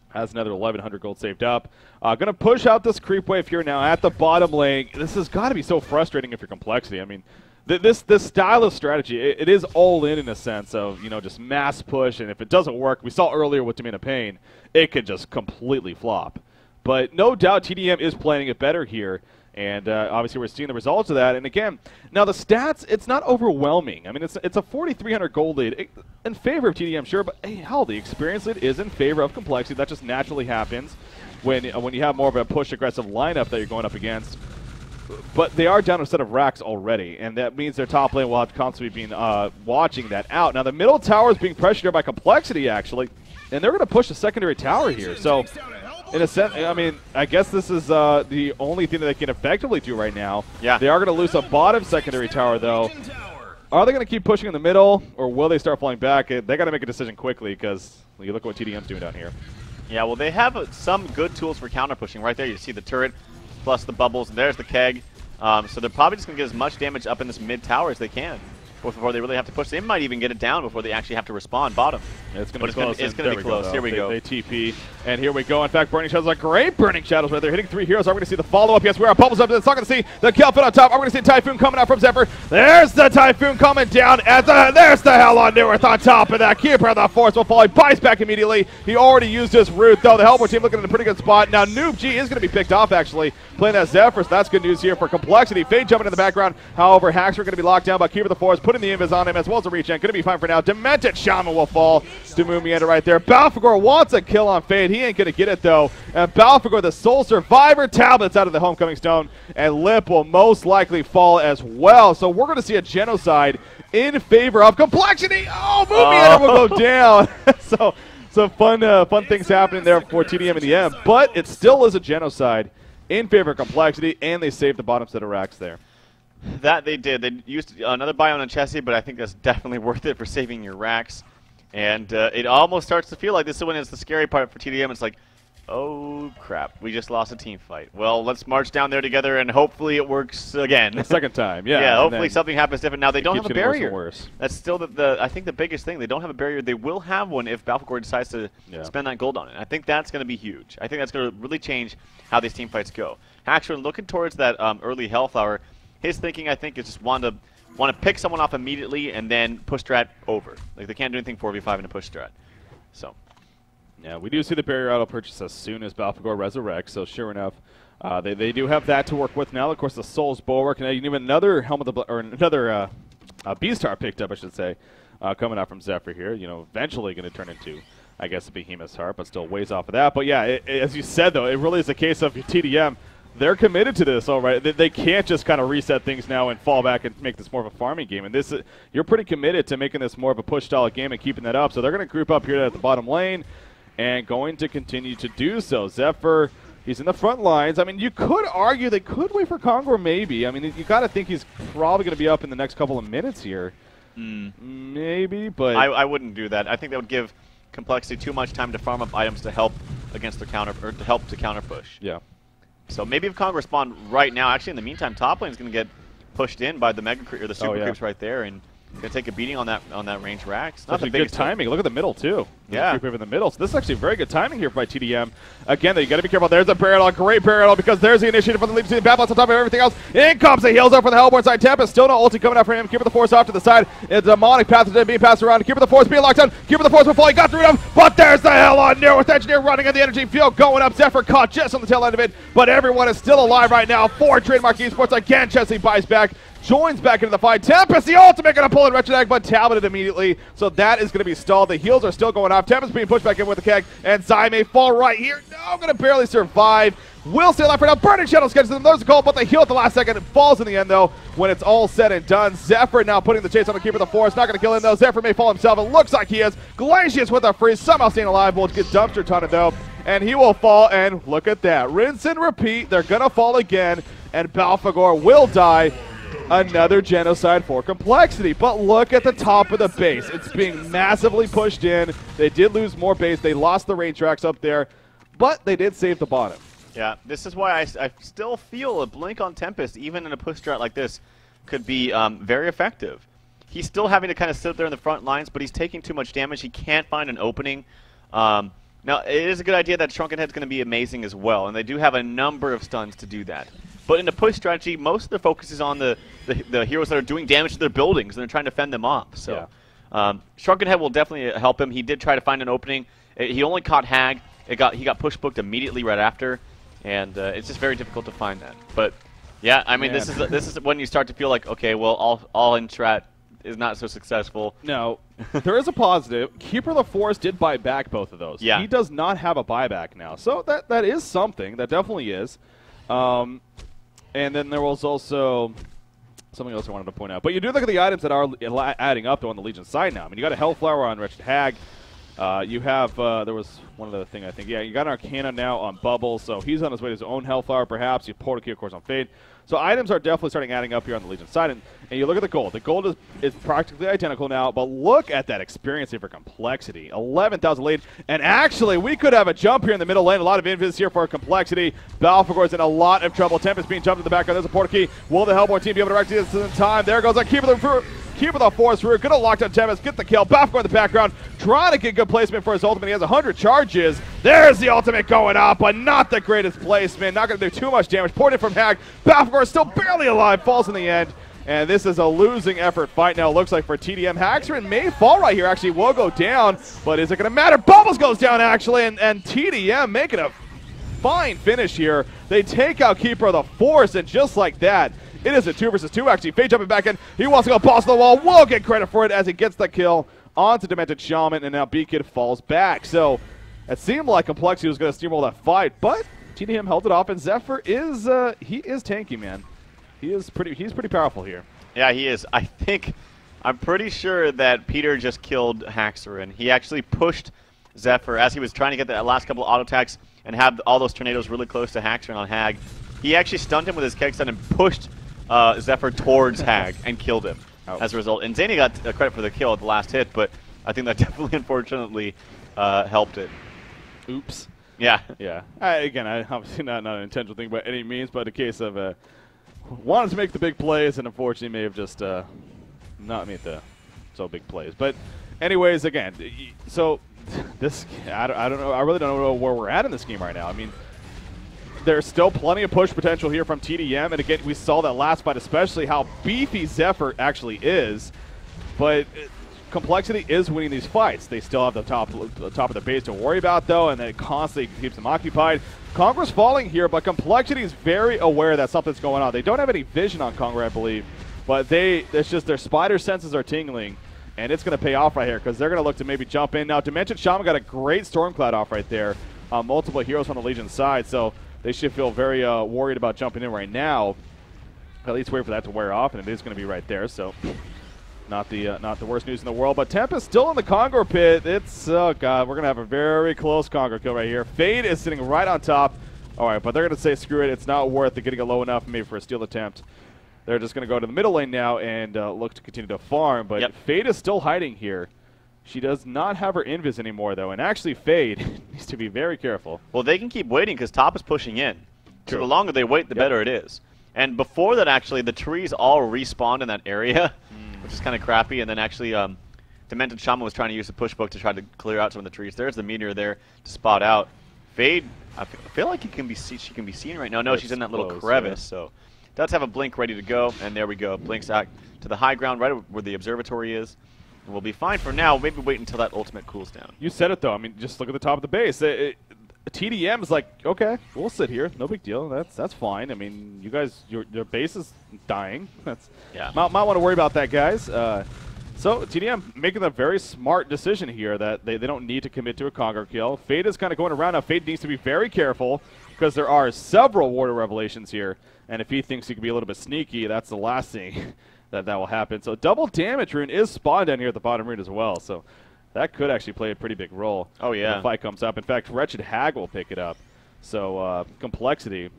S2: Has another 1,100 gold saved up. Going to push out this creep wave here now at the bottom lane. This has got to be so frustrating if you're Complexity. I mean, this style of strategy, it is all in a sense of, you know, just mass push, and if it doesn't work, we saw earlier with Domain of Pain, it could just completely flop. But no doubt TDM is playing it better here, and obviously we're seeing the results of that. And again, now the stats, it's not overwhelming. I mean, it's a 4,300 gold lead in favor of TDM, sure, but hey, hell, the experience lead is in favor of Complexity. That just naturally happens when you have more of a push-aggressive lineup that you're going up against. But they are down a set of racks already, and that means their top lane will have to constantly be watching that out. Now, the middle tower is being pressured here by Complexity, actually, and they're going to push the secondary tower here. So, in a sense, I mean, I guess this is the only thing that they can effectively do right now. Yeah. They are going to lose a bottom secondary tower, though. Are they going to keep pushing in the middle, or will they start falling back? They got to make a decision quickly, because you look at what TDM's doing down here. Yeah, well, they have some good tools for counter pushing. Right there, you see the turret, plus the bubbles, and there's the keg. So they're probably just going to get as much damage up in this mid tower as they can before they really have to push. They might even get it down before they actually have to respawn bottom. Yeah, it's going to be close. It's going to be close. Here we go. They TP, and here we go. In fact, Burning Shadows are great Burning Shadows right there. Hitting 3 heroes. Are we going to see the follow-up? Yes, we are. Bubbles up. It's not going to see the kill fit on top. Are we going to see Typhoon coming out from Zephyr? There's the Typhoon coming down. There's the hell on Newworth on top of that. Keeper of the Force will fall. He buys back immediately. He already used his root, though. The Hellborn team looking in a pretty good spot. Now, Noob G is going to be picked off, actually, playing that Zephyr, so that's good news here for Complexity. Fade jumping in the background. However, Hacks are going to be locked down by Keeper of the Force, putting the invis on him as well as a regen. Going to be fine for now. Demented Shaman will fall to Mumienda right there. Balfour wants a kill on Fade. He ain't going to get it, though. And Balfour, the sole survivor, tablets out of the Homecoming Stone, and Lip will most likely fall as well. So we're going to see a genocide in favor of Complexity. Oh, Mumienda will go down. So fun things happening there for TDM in the end. But it still is a genocide in favor of Complexity, and they saved the bottom set of racks there. That they did. They used another Bion on Chessie, but I think that's definitely worth it for saving your racks. And it almost starts to feel like this is when it's the scary part for TDM. It's like, oh, crap, we just lost a team fight. Well, let's march down there together, and hopefully it works again. The second time, yeah. Yeah, hopefully something happens different. Now, they don't have a barrier. Worse. That's still, I think, the biggest thing. They don't have a barrier. They will have one if Balfour decides to spend that gold on it. I think that's going to be huge. I think that's going to really change how these team fights go. Actually, looking towards that early Hellflower, his thinking, I think, is just want to pick someone off immediately and then push strat over. Like, they can't do anything 4v5 in a push strat. So.
S1: Yeah, we do see the barrier auto purchase as soon as Balfagor resurrects, so sure enough, they do have that to work with now. Of course, the Soul's Bulwark, and even another Helmet or another B-Star picked up, I should say, coming out from Zephyr here. You know, eventually going to turn into, I guess, a Behemoth's Heart, but still ways off of that. But yeah, as you said, though, it really is a case of tdM. They're committed to this, all right. They can't just kind of reset things now and fall back and make this more of a farming game. And this, you're pretty committed to making this more of a push-style game and keeping that up. So they're going to group up here at the bottom lane and going to continue to do so. Zephyr, he's in the front lines. I mean, you could argue they could wait for Congo, maybe. I mean, you got to think he's probably going to be up in the next couple of minutes here. Maybe, but
S2: I wouldn't do that. I think that would give Complexity too much time to farm up items to help against the counter, or to help to counter push.
S1: Yeah.
S2: So maybe if Congo spawned right now, actually in the meantime, top lane is going to get pushed in by the Mega Creep or the Super Creeps right there, and going to take a beating on that range Rax.
S1: Not the good timing. Look at the middle too.
S2: Yeah.
S1: Creep in the middle. So this is actually very good timing here by tdM. Again, though, you got to be careful. There's a barrel, great barrel, because there's the initiative for the lead team. Battles on top of everything else. In comes the heals up for the Hellborn side. Tempest still no ulti coming out for him. Keeper the Force off to the side. A demonic path is being passed around. Keeper the Force being locked down. Keeper the Force will fall. He got through him, but there's the hell on there with Engineer running in the energy field going up. Zephyr caught just on the tail end of it, but everyone is still alive right now for Trademark Esports. Again, Chesley buys back. Joins back into the fight. Tempest, the ultimate, going to pull in Wretched Egg, but Talbot immediately. So that is going to be stalled. The heals are still going off. Tempest being pushed back in with the keg, and Zai may fall right here. No, going to barely survive. Will stay alive for now. Burning Shadows gets to them. There's a call, but the heal at the last second. It falls in the end, though, when it's all said and done. Zephyr now putting the chase on the Keeper of the Forest. Not going to kill him, though. Zephyr may fall himself. It looks like he is. Glacius with a freeze. Somehow staying alive. Will get dumpster tunned, though. And he will fall, and look at that. Rinse and repeat. They're going to fall again, and Balfagor will die. Another genocide for Complexity, but look at the top of the base. It's being massively pushed in. They did lose more base. They lost the range tracks up there, but they did save the bottom.
S2: Yeah, this is why I still feel a blink on Tempest, even in a push strat like this, could be very effective. He's still having to kind of sit there in the front lines, but he's taking too much damage. He can't find an opening. Now, it is a good idea that Shrunken Head's going to be amazing as well, and they do have a number of stuns to do that. But in the push strategy, most of the focus is on the heroes that are doing damage to their buildings, and they're trying to fend them off. So, Shrunken Head will definitely help him. He did try to find an opening. He only caught Hag. He got push booked immediately right after, and it's just very difficult to find that. But yeah, I mean, this is when you start to feel like, okay, well, all in strat is not so successful.
S1: No, there is a positive. Keeper of the Forest did buy back both of those.
S2: Yeah.
S1: He does not have a buyback now, so that is something. That definitely is. And then there was also something else I wanted to point out. But you do look at the items that are adding up, though, on the Legion side now. I mean, you got a Hellflower on Wretched Hag. You have, there was one other thing, I think. Yeah, you got an Arcana now on Bubble, so he's on his way to his own Hellflower, perhaps. You have Portal Key, of course, on Fade. So items are definitely starting adding up here on the Legion side. And you look at the gold. The gold is practically identical now, but look at that experience here for Complexity. 11,000 lead. And actually, we could have a jump here in the middle lane. A lot of invis here for Complexity. Balfagor's in a lot of trouble. Tempest being jumped in the background. There's a Portal Key. Will the Hellborn team be able to execute this in time? There goes a Keeper of the Forest. We're going to lock down Tempest, get the kill. Balfagor in the background, trying to get good placement for his ultimate. He has 100 charges. There's the ultimate going up, but not the greatest placement. Not going to do too much damage. Poured in from Hag. Balfagor is still barely alive, falls in the end. And this is a losing effort fight now, looks like, for tdM. Haxrin may fall right here, actually will go down, but is it going to matter? Bubbles goes down, actually, and tdM making a fine finish here. They take out Keeper of the Force, and just like that, it is a 2 versus 2, actually. Fade jumping back in. He wants to go boss the wall. Will get credit for it as he gets the kill onto Demented Shaman, and now B-Kid falls back. So it seemed like Complexity was going to steamroll that fight, but tdM held it off, and Zephyr is, he is tanky, man. He's pretty powerful here.
S2: Yeah, he is. I'm pretty sure that Peter just killed Haxerin. He actually pushed Zephyr as he was trying to get the last couple of auto attacks and have all those tornadoes really close to Haxerin on Hag. He actually stunned him with his keg stun and pushed Zephyr towards Hag and killed him as a result. And Zany got credit for the kill at the last hit, but I think that definitely, unfortunately, helped it.
S1: Oops.
S2: Yeah.
S1: Yeah. Again, obviously not an intentional thing by any means, but a case of wanted to make the big plays, and unfortunately may have just not made the so big plays. But anyways, again, so this, I don't know. I really don't know where we're at in this game right now. I mean, there's still plenty of push potential here from tdM, and again, we saw that last fight, especially how beefy Zephyr actually is. But Complexity is winning these fights. They still have the top of the base to worry about, though, and it constantly keeps them occupied. Congo's falling here, but Complexity is very aware that something's going on. They don't have any vision on Congo, I believe, but it's just their spider senses are tingling, and it's going to pay off right here because they're going to look to maybe jump in. Now, Dimension Shaman got a great Stormcloud off right there. Multiple heroes on the Legion side, so they should feel very worried about jumping in right now. At least wait for that to wear off, and it is going to be right there, so not the worst news in the world. But Tempest still in the Congo pit. It's, oh god, we're going to have a very close Congo kill right here. Fade is sitting right on top. All right, but they're going to say screw it. It's not worth it getting it low enough maybe for a steal attempt. They're just going to go to the middle lane now and look to continue to farm. But Fade is still hiding here. She does not have her invis anymore, though. And actually, Fade needs to be very careful.
S2: Well, they can keep waiting because top is pushing in. True. So the longer they wait, the better it is. And before that, actually, the trees all respawned in that area, which is kind of crappy. And then actually, Demented Shaman was trying to use the push book to try to clear out some of the trees. There's the meteor there to spot out. Fade, I feel like she can be seen right now. No, she's in that little crevice, so does have a blink ready to go. And there we go. Blinks out to the high ground right where the observatory is. We'll be fine for now. Maybe wait until that ultimate cools down.
S1: You said it, though. I mean, just look at the top of the base. TDM is like, okay, we'll sit here. No big deal. That's fine. I mean, you guys, your base is dying. Might want to worry about that, guys. So TDM making a very smart decision here that they don't need to commit to a Congo kill. Fade is kind of going around. Now, Fade needs to be very careful because there are several Warrior Revelations here. And if he thinks he can be a little bit sneaky, that's the last thing that will happen. So double damage rune is spawned down here at the bottom rune as well. So that could actually play a pretty big role.
S2: Oh, yeah.
S1: When the fight comes up. In fact, Wretched Hag will pick it up. So Complexity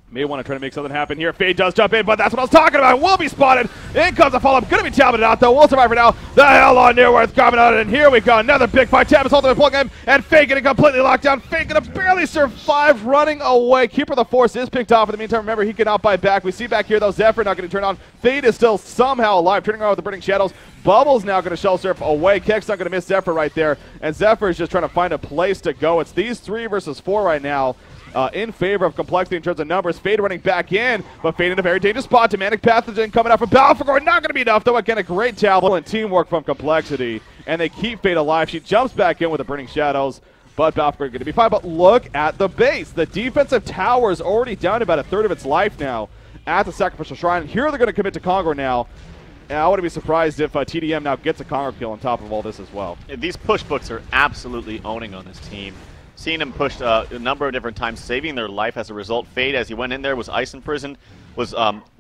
S1: may want to try to make something happen here. Fade does jump in, but that's what I was talking about. Will be spotted. In comes the follow-up. Going to be tabbed out, though. Will survive for now. The hell on Nearworth coming out, and here we go. Another big fight. Tempest ultimate plug in, and Fade getting completely locked down. Fade going to barely survive running away. Keeper of the Force is picked off. In the meantime, remember, he cannot buy back. We see back here, though, Zephyr not getting turned on. Fade is still somehow alive, turning around with the Burning Shadows. Bubble's now going to shell surf away. Keck's not going to miss Zephyr right there, and Zephyr is just trying to find a place to go. It's these 3 versus 4 right now. In favor of Complexity in terms of numbers. Fade running back in, but Fade in a very dangerous spot. Demonic Pathogen coming out from Balfagor. Not going to be enough, though. Again, a great tablet and teamwork from Complexity, and they keep Fade alive. She jumps back in with the Burning Shadows, but Balfagor going to be fine. But look at the base. The defensive tower is already down to about a third of its life now at the Sacrificial Shrine. Here they're going to commit to Congo now. And I wouldn't be surprised if TDM now gets a Congo kill on top of all this as well.
S2: These push books are absolutely owning on this team. Seeing them pushed a number of different times, saving their life as a result. Fade, as he went in there, was ice imprisoned, was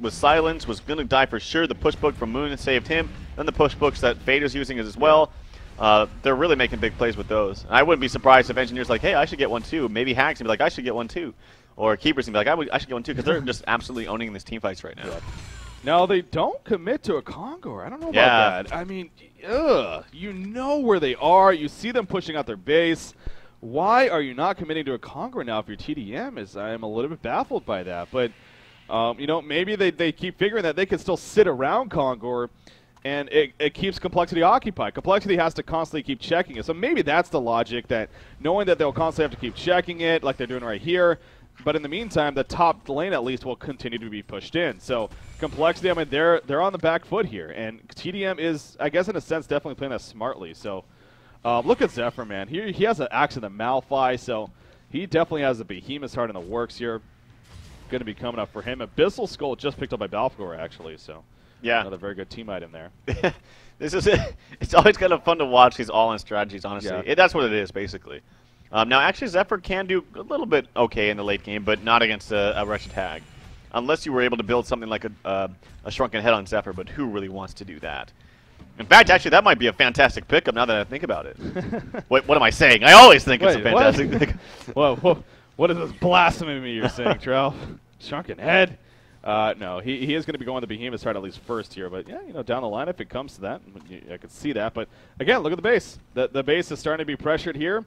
S2: silenced, was going to die for sure. The push book from Moon saved him. Then the push books that Fade is using as well. They're really making big plays with those. And I wouldn't be surprised if Engineer's like, hey, I should get one too. Maybe Hags can be like, I should get one too. Or Keepers can be like, I should get one too, because they're just absolutely owning these team fights right now.
S1: Now, they don't commit to a Congo. I don't know about that. I mean, you know where they are. You see them pushing out their base. Why are you not committing to a Congo now if you're TDM? I am a little bit baffled by that. But, you know, maybe they keep figuring that they can still sit around Congo, and it keeps Complexity occupied. Complexity has to constantly keep checking it. So maybe that's the logic, that knowing that they'll constantly have to keep checking it like they're doing right here. But in the meantime, the top lane at least will continue to be pushed in. So Complexity, I mean, they're on the back foot here. And TDM is, I guess in a sense, definitely playing that smartly. So look at Zephyr, man. He has an axe in the Malphite, so he definitely has a Behemoth's Heart in the works here. Going to be coming up for him. Abyssal Skull just picked up by Balfagor, actually. So yeah, another very good team item there.
S2: This is it's always kind of fun to watch these all-in strategies, honestly. That's what it is, basically. Now, actually, Zephyr can do a little bit okay in the late game, but not against a Wretched Hag. Unless you were able to build something like a Shrunken Head on Zephyr, but who really wants to do that? In fact, actually, that might be a fantastic pickup now that I think about it. Wait, what am I saying? I always think it's a fantastic pickup.
S1: Whoa, what is this blasphemy you're saying, Trell? Shrunken Head? No, he is going to be going the Behemoth's Heart at least first here, but yeah, you know, down the line if it comes to that, I could see that. But again, look at the base. The base is starting to be pressured here.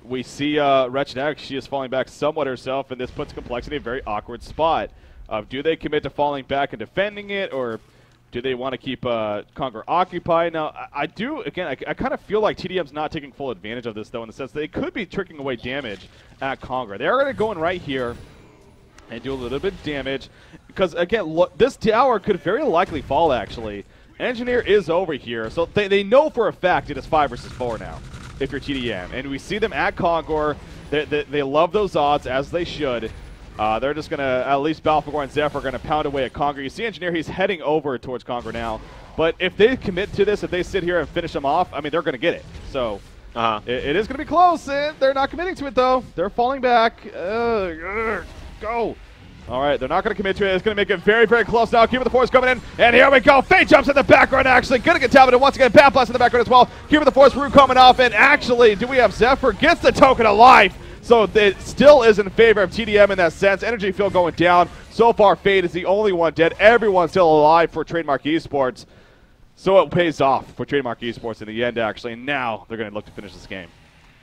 S1: We see Wretched Hag, she is falling back somewhat herself, and this puts Complexity in a very awkward spot. Do they commit to falling back and defending it, or do they want to keep Congo occupied? Now, I kind of feel like TDM's not taking full advantage of this, though, in the sense that they could be tricking away damage at Congo. They are going to go in right here and do a little bit of damage, because, again, look, this tower could very likely fall, actually. Engineer is over here, so they know for a fact it is 5 versus 4 now, if you're TDM. And we see them at Kongor. They love those odds, as they should. They're just going to, at least Balfagor and Zephyr are going to pound away at Kongor. You see Engineer, he's heading over towards Kongor now. But if they commit to this, if they sit here and finish them off, I mean, they're going to get it. So it is going to be close, and they're not committing to it, though. They're falling back. Go. All right, they're not going to commit to it. It's going to make it very, very close now. Cube of the Force coming in, and here we go. Fate jumps in the background, actually. Going to get talented once again. Bat Blast in the background as well. Cube of the Force, Rue coming off, and actually, do we have Zephyr? Gets the token of life. So it still is in favor of TDM in that sense. Energy field going down. So far, Fate is the only one dead. Everyone's still alive for Trademark Esports. So it pays off for Trademark Esports in the end, actually. And now they're going to look to finish this game.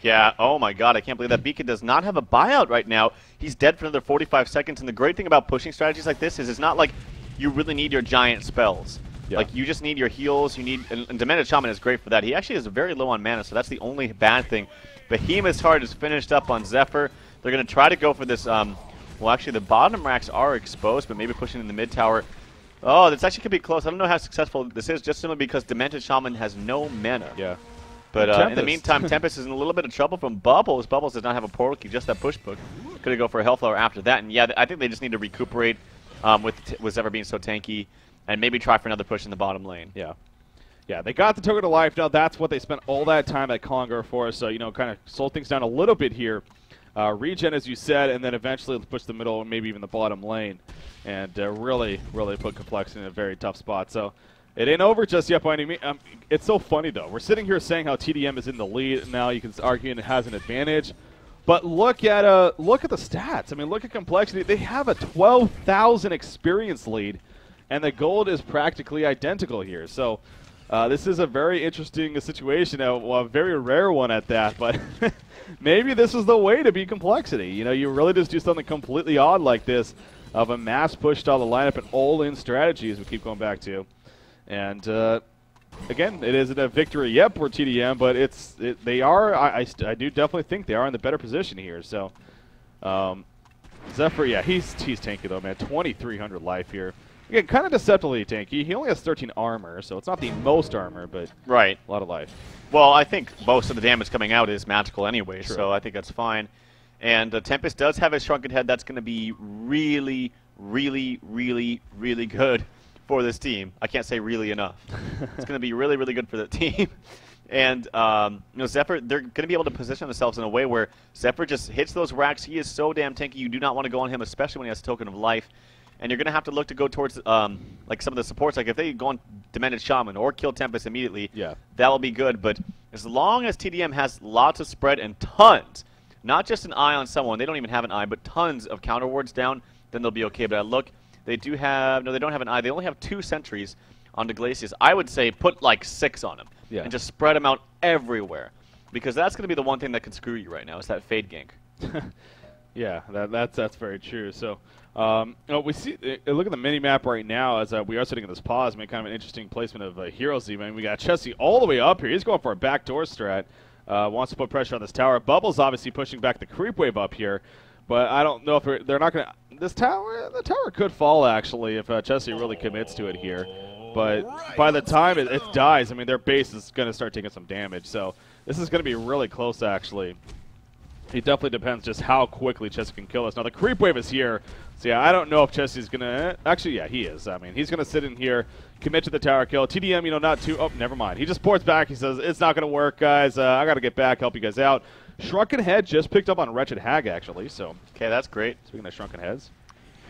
S2: Yeah, oh my god, I can't believe that Beacon does not have a buyout right now. He's dead for another 45 seconds, and the great thing about pushing strategies like this is it's not like you really need your giant spells. Yeah. Like, you just need your heals, you need, and Demented Shaman is great for that. He actually is very low on mana, so that's the only bad thing. Behemoth's Heart is finished up on Zephyr. They're going to try to go for this, well, actually, the bottom racks are exposed, but maybe pushing in the mid tower. Oh, this actually could be close. I don't know how successful this is, just simply because Demented Shaman has no mana.
S1: Yeah.
S2: But in the meantime, Tempest is in a little bit of trouble from Bubbles. Bubbles does not have a portal key, just that push book. Could have go for a Hellflower after that. And yeah, I think they just need to recuperate with Zephyr being so tanky and maybe try for another push in the bottom lane.
S1: Yeah. Yeah, they got the token of life. Now that's what they spent all that time at Kongor for. So, you know, kind of slow things down a little bit here. Regen, as you said, and then eventually push the middle and maybe even the bottom lane. And really, really put Complexity in a very tough spot. So it ain't over just yet by any means. It's so funny, though. We're sitting here saying how TDM is in the lead. Now you can argue it has an advantage. But look at the stats. I mean, look at Complexity. They have a 12,000 experience lead, and the gold is practically identical here. So this is a very interesting situation, a very rare one at that. But maybe this is the way to beat Complexity. You know, you really just do something completely odd like this of a mass push style of lineup and all-in strategies we keep going back to. And again, it isn't a victory yet for TDM, but they are. I do definitely think they are in the better position here. So Zephyr, yeah, he's tanky though, man. 2,300 life here. Again, kind of deceptively tanky. He only has 13 armor, so it's not the most armor, but
S2: right,
S1: a lot of life.
S2: Well, I think most of the damage coming out is magical anyway,
S1: True.
S2: So I think that's fine. And Tempest does have a shrunken head. That's going to be really, really, really, really good for this team. I can't say really enough. It's going to be really, really good for the team. And you know, Zephyr, they're going to be able to position themselves in a way where Zephyr just hits those racks. He is so damn tanky. You do not want to go on him, especially when he has a token of life. And you're going to have to look to go towards like some of the supports. Like if they go on Demented Shaman or kill Tempest immediately,
S1: yeah,
S2: that will be good. But as long as TDM has lots of spread and tons, not just an eye on someone, they don't even have an eye, but tons of counter wards down, then they'll be okay. But look, they do have, no, they don't have an eye. They only have 2 sentries on Glacius. I would say put like 6 on them, yeah, and just spread them out everywhere, because that's going to be the one thing that can screw you right now, is that Fade gank.
S1: Yeah, that's very true. So, you know, we see. Look at the mini map right now as we are sitting in this pause. I mean, kind of an interesting placement of heroes. Even we got Chessie all the way up here. He's going for a backdoor strat. Wants to put pressure on this tower. Bubbles obviously pushing back the creep wave up here, but I don't know if they're not going to. This tower, the tower could fall actually if Chessie really commits to it here. But by the time it dies, I mean, their base is going to start taking some damage. So this is going to be really close actually. It definitely depends just how quickly Chessie can kill us. Now, the creep wave is here. So, yeah, I don't know if Chessie's going to... Actually, yeah, he is. I mean, he's going to sit in here, commit to the tower kill. TDM, you know, not too... Oh, never mind. He just ports back. He says, it's not going to work, guys. I got to get back, help you guys out. Shrunken Head just picked up on Wretched Hag, actually. So,
S2: okay, that's great.
S1: Speaking of Shrunken Heads.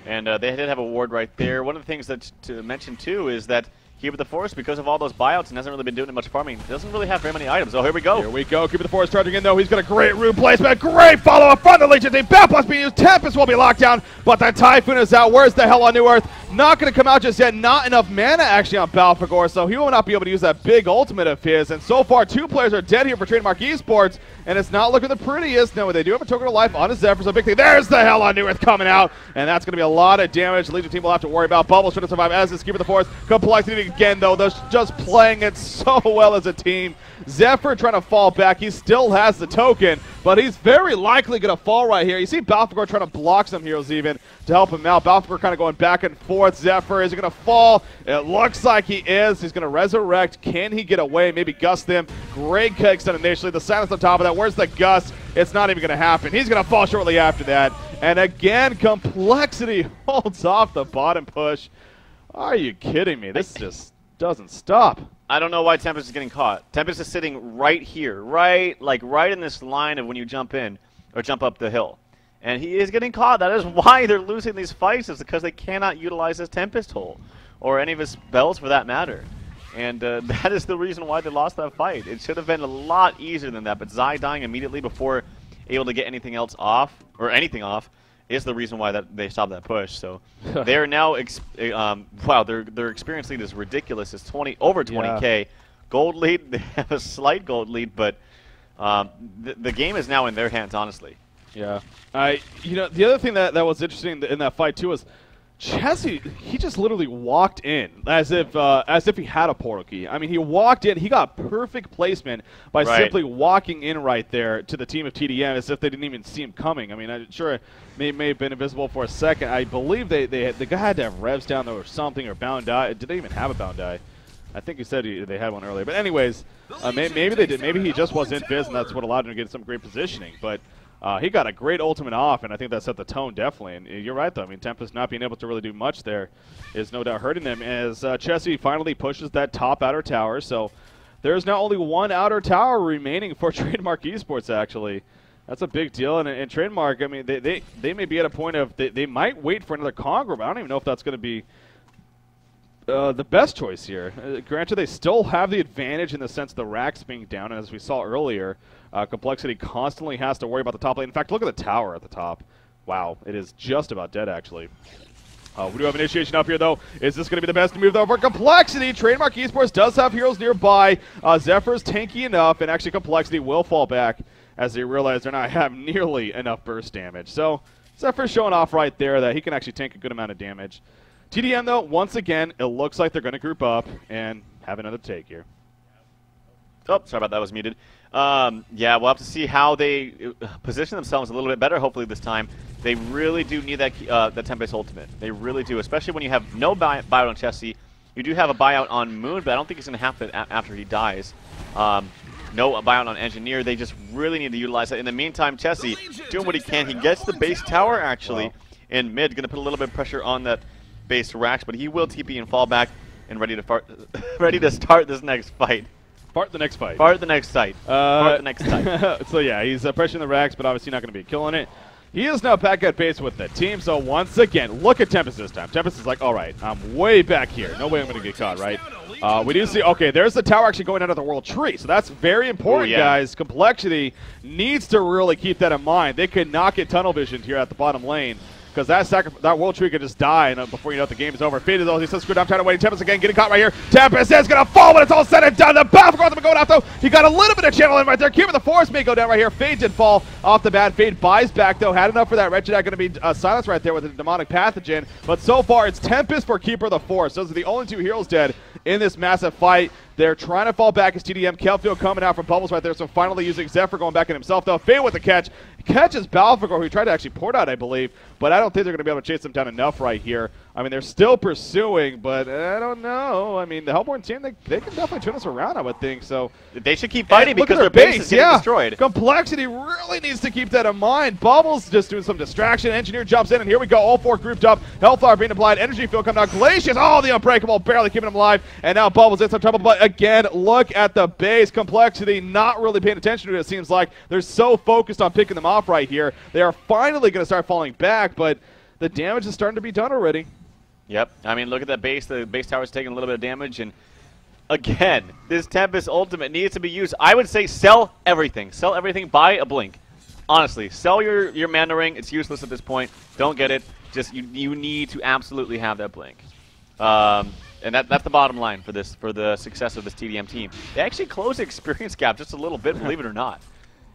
S2: And they did have a ward right there. One of the things that to mention, too, is that Keep of the Forest, because of all those buyouts and hasn't really been doing much farming, doesn't really have very many items. Oh, here we go.
S1: Here we go. Keep of the Forest charging in, though. He's got a great rune placement. Great follow-up from the Legion team. Bat Blast being used. Tempest will be locked down, but the Typhoon is out. Where's the hell on New Earth? Not going to come out just yet. Not enough mana, actually, on Balfagor, so he will not be able to use that big ultimate of his. And so far, 2 players are dead here for Trademark Esports, and it's not looking the prettiest. No, they do have a token of life on his Zephyr, so big thing. There's the hell on New Earth coming out, and that's going to be a lot of damage. The Legion team will have to worry about. Bubbles trying to survive as is Keep of the Forest. Complexity again, though. They're just playing it so well as a team. Zephyr trying to fall back. He still has the token, but he's very likely going to fall right here. You see Balfagor trying to block some heroes even to help him out. Balfagor kind of going back and forth. Zephyr, is he going to fall? It looks like he is. He's going to resurrect. Can he get away? Maybe gust them. Great kickstun initially. The silence on top of that. Where's the gust? It's not even going to happen. He's going to fall shortly after that. And again, Complexity holds off the bottom push. Are you kidding me? This just doesn't stop.
S2: I don't know why Tempest is getting caught. Tempest is sitting right here, right in this line of when you jump in or jump up the hill. And he is getting caught. That is why they're losing these fights, is because they cannot utilize his Tempest hole or any of his spells for that matter. And that is the reason why they lost that fight. It should have been a lot easier than that, but Zai dying immediately before able to get anything else off, or anything off, is the reason why they stopped that push. So they are now, wow, their experience lead is ridiculous. It's over 20K. Yeah. Gold lead, they have a slight gold lead, but the game is now in their hands, honestly.
S1: Yeah. You know, the other thing that was interesting in that fight too was Chessie, he just literally walked in as if he had a portal key. I mean, he walked in, he got perfect placement by simply walking in right there to the team of tdM as if they didn't even see him coming. I mean, I'm sure it may have been invisible for a second. I believe the guy had to have revs down there or something, or bound die. Did they even have a bound die? I think he said they had one earlier. But anyways, maybe they did. Maybe he just was in Viz, and that's what allowed him to get some great positioning. But he got a great ultimate off, and I think that set the tone definitely. And you're right, though. I mean, Tempest not being able to really do much there is no doubt hurting them as Chessie finally pushes that top outer tower. So there's now only one outer tower remaining for Trademark Esports, actually. That's a big deal. And Trademark, I mean, they may be at a point of they might wait for another Conqueror, but I don't even know if that's going to be the best choice here. Granted, they still have the advantage in the sense of the racks being down, and as we saw earlier, Complexity constantly has to worry about the top lane. In fact, look at the tower at the top. Wow, it is just about dead, actually. We do have initiation up here, though. Is this going to be the best move, though, for Complexity? Trademark Esports does have heroes nearby. Zephyr's tanky enough, and actually Complexity will fall back as they realize they're not having nearly enough burst damage. So Zephyr's showing off right there that he can actually tank a good amount of damage. tdM, though, once again, it looks like they're going to group up and have another take here.
S2: Oh, sorry about that, was muted. Yeah, we'll have to see how they position themselves a little bit better, hopefully, this time. They really do need that Tempest ultimate. They really do, especially when you have no buyout on Chessie. You do have a buyout on Moon, but I don't think it's going to happen after he dies. No buyout on Engineer. They just really need to utilize it. In the meantime, Chessie doing what he can. He gets the base tower, actually, in mid. Going to put a little bit of pressure on that base racks, but he will TP and fall back and ready to start this next fight.
S1: Fart the next fight.
S2: Fart the next fight. Fart the next fight.
S1: So yeah, he's pressuring the racks, but obviously not going to be killing it. He is now back at base with the team, so once again, look at Tempest this time. Tempest is like, all right, I'm way back here. No way I'm going to get caught, right? We do see, okay, there's the tower actually going out of the world tree, so that's very important, guys. Complexity needs to really keep that in mind. They could not get tunnel visioned here at the bottom lane, because that world tree could just die, and before you know it, the game is over. Fade is all. He says, screwed up, trying to wait. Tempest again, getting caught right here. Tempest is going to fall when it's all said and done. The Balfagor going out, though. He got a little bit of channel in right there. Keeper the Force may go down right here. Fade did fall off the bat. Fade buys back, though. Had enough for that. Wretched going to be silenced right there with a demonic pathogen. But so far, it's Tempest for Keeper the Force. Those are the only two heroes dead in this massive fight. They're trying to fall back as tdM. Kelfield coming out from Bubbles right there, so finally using Zephyr going back in himself, though. Fade with the catch. Catches Balfagor, who tried to actually port out, I believe, but I don't think they're going to be able to chase them down enough right here. I mean, they're still pursuing, but I don't know. I mean, the Hellborn team, they can definitely turn this around, I would think. So
S2: they should keep fighting because their base is getting destroyed.
S1: Complexity really needs to keep that in mind. Bubbles just doing some distraction. Engineer jumps in, and here we go. All four grouped up. Hellflower being applied. Energy field coming out. Glacius, the Unbreakable, barely keeping him alive. And now Bubbles in some trouble, but again, look at the base. Complexity not really paying attention to it, it seems like. They're so focused on picking them off right here. They are finally going to start falling back, but the damage is starting to be done already.
S2: Yep. I mean, look at that base. The base tower is taking a little bit of damage, and again, this Tempest ultimate needs to be used. I would say sell everything. Sell everything. Buy a blink. Honestly, sell your mana ring. It's useless at this point. Don't get it. Just you need to absolutely have that blink. And that's the bottom line for the success of this tdM team. They actually closed the experience gap just a little bit, believe it or not,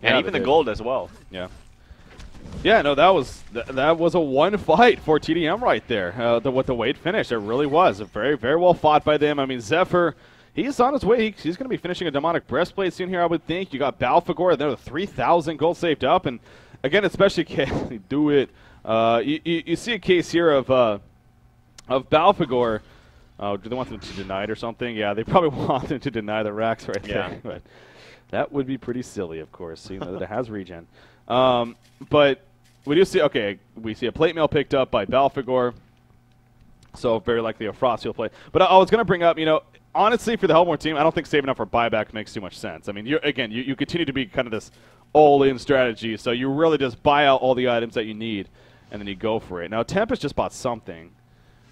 S2: and even the gold as well.
S1: Yeah. Yeah, no, that was a one fight for tdM right there. With the way it finished, it really was a very, very well fought by them. I mean, Zephyr, he's on his way. He's going to be finishing a demonic breastplate soon here, I would think. You got Balfagor, there, 3,000 gold saved up, and again, especially do it. You see a case here of Balfagor. Do they want them to deny it or something? Yeah, they probably want them to deny the racks right there. But that would be pretty silly, of course, seeing that it has regen. But we do see, okay, we see a plate mail picked up by Balfagor. So very likely a Frost Seal play. But I was going to bring up, you know, honestly, for the Hellborn team, I don't think saving up for buyback makes too much sense. I mean, you continue to be kind of this all-in strategy, so you really just buy out all the items that you need, and then you go for it. Now, Tempest just bought something.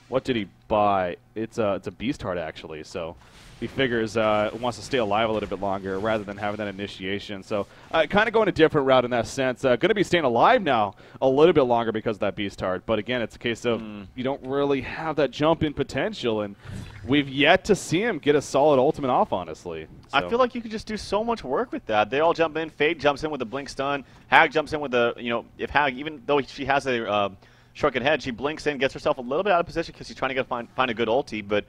S1: What did he buy? It's a Beast Heart, actually, so he figures wants to stay alive a little bit longer rather than having that initiation. So kind of going a different route in that sense. Going to be staying alive now a little bit longer because of that Beast Heart. But again, it's a case of you don't really have that jump in potential, and we've yet to see him get a solid ultimate off, honestly. So.
S2: I feel like you could just do so much work with that. They all jump in. Fade jumps in with the blink stun. Hag jumps in with the, you know, if Hag, even though she has a shortcut head, she blinks in, gets herself a little bit out of position because she's trying to find a good ulti. But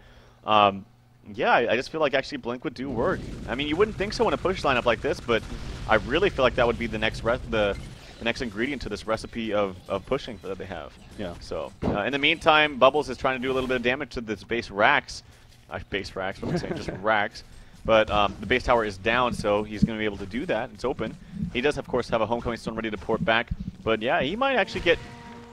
S2: yeah, I just feel like actually Blink would do work. I mean, you wouldn't think so in a push lineup like this, but I really feel like that would be the next the next ingredient to this recipe of pushing that they have.
S1: Yeah.
S2: So in the meantime, Bubbles is trying to do a little bit of damage to this base racks. Base racks, what I'm saying, just racks. But the base tower is down, so he's going to be able to do that. It's open. He does, of course, have a Homecoming Stone ready to port back. But yeah, he might actually get...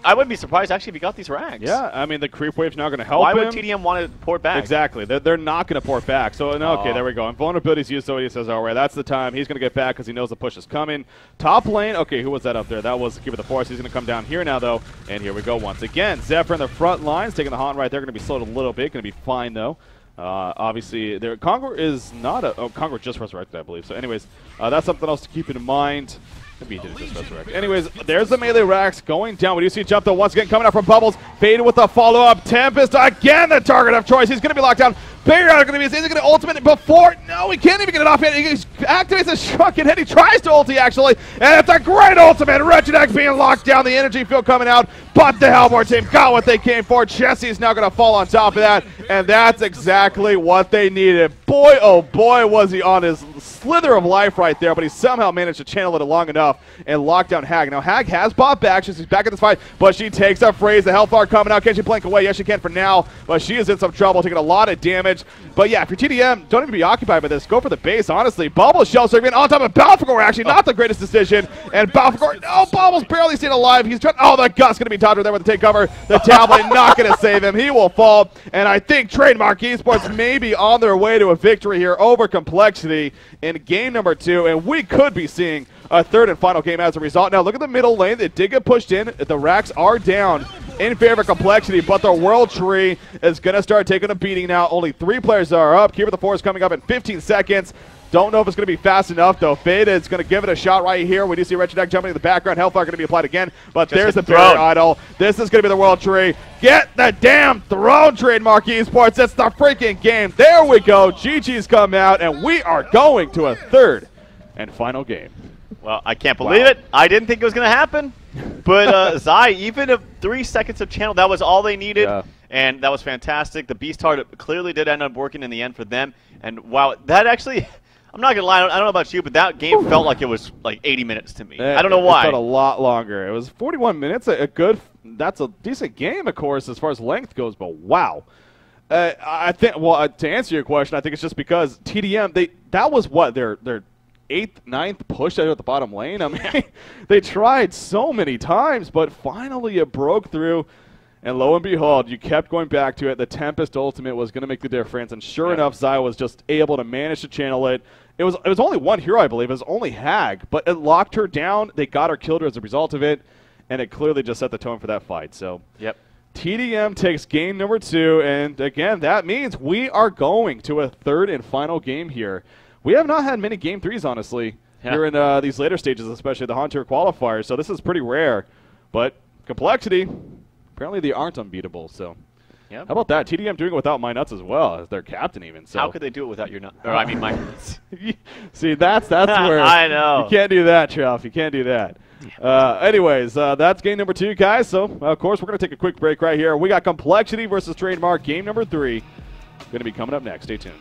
S2: I wouldn't be surprised, actually, if he got these racks.
S1: Yeah, I mean, the creep wave's not going to help
S2: Why
S1: him.
S2: would tdM want to port back?
S1: Exactly. They're not going to port back. So, no, okay, there we go. And vulnerability's used, so he says, all right, that's the time. He's going to get back because he knows the push is coming. Top lane, okay, who was that up there? That was Keeper of the Forest. He's going to come down here now, though. And here we go once again. Zephyr in the front lines, taking the HoN right there. Going to be slowed a little bit. Going to be fine, though. Obviously, Conqueror is not a... Oh, Conqueror just resurrected, I believe. So, anyways, that's something else to keep in mind. Maybe he didn't just resurrect. Anyways, there's the melee racks going down. We do see jump, though, once again coming out from Bubbles. Faded with the follow-up. Tempest, again, the target of choice. He's going to be locked down. Bayer out going to be... Is he going to ultimate it before? No, he can't even get it off yet. He activates the shrunken head. He tries to ulti, actually. And it's a great ultimate. Wretched Egg being locked down. The energy field coming out. But the Hellborn team got what they came for. Jesse's now going to fall on top of that. And that's exactly what they needed. Boy, oh boy, was he on his slither of life right there. But he somehow managed to channel it long enough and lock down Hag. Now, Hag has bought back. She's back in this fight. But she takes a phrase. The Hellfire coming out. Can she blink away? Yes, she can for now. But she is in some trouble, taking a lot of damage. But yeah, if you're tdM, don't even be occupied by this. Go for the base, honestly. Bubbles shell serving on top of Balfagor, actually. Not the greatest decision. And Balfagor, no, Bubbles barely staying alive. He's trying, oh, the Gust going to be dodged there with the takeover. The tablet not going to save him. He will fall. And I think Trademark Esports may be on their way to a victory here over Complexity in game number 2. And we could be seeing a third and final game as a result. Now, look at the middle lane. They did get pushed in. The racks are down in favor of Complexity, but the World Tree is going to start taking a beating now. Only 3 players are up. Keeper of the Forest coming up in 15 seconds. Don't know if it's going to be fast enough, though. Fade is going to give it a shot right here. We do see Wretched Egg jumping in the background. Hellfire going to be applied again, but there's the Barrier Idol. This is going to be the World Tree. Get the damn throne, Trademark Esports. It's the freaking game. There we go. GG's come out, and we are going to a third and final game.
S2: Well, I can't believe it. I didn't think it was going to happen. But Zai, even if 3 seconds of channel, that was all they needed. Yeah. And that was fantastic. The Beast Heart clearly did end up working in the end for them. And wow, that actually, I'm not going to lie, I don't know about you, but that game felt like it was like 80 minutes to me. I don't know why.
S1: It felt a lot longer. It was 41 minutes, that's a decent game, of course, as far as length goes, but wow. I think, well, to answer your question, I think it's just because tdM, that was what, their 8th, 9th push out at the bottom lane. I mean, they tried so many times, but finally it broke through. And lo and behold, you kept going back to it. The Tempest ultimate was going to make the difference. And sure enough, Zai was just able to manage to channel it. It was only one hero, I believe. It was only Hag. But it locked her down. They got her, killed her as a result of it. And it clearly just set the tone for that fight. So
S2: yep.
S1: tdM takes game number 2. And again, that means we are going to a third and final game here. We have not had many game 3s, honestly, here in these later stages, especially the HoN Tour qualifiers. So this is pretty rare. But Complexity, apparently they aren't unbeatable. So how about that? tdM doing it without my nuts as well, as their captain even. So
S2: how could they do it without your nuts? Or I mean my nuts.
S1: See, that's where
S2: I know.
S1: You can't do that, Trev. You can't do that. Anyways, that's game number 2, guys. So, of course, we're going to take a quick break right here. We got Complexity versus Trademark, game number 3. Going to be coming up next. Stay tuned.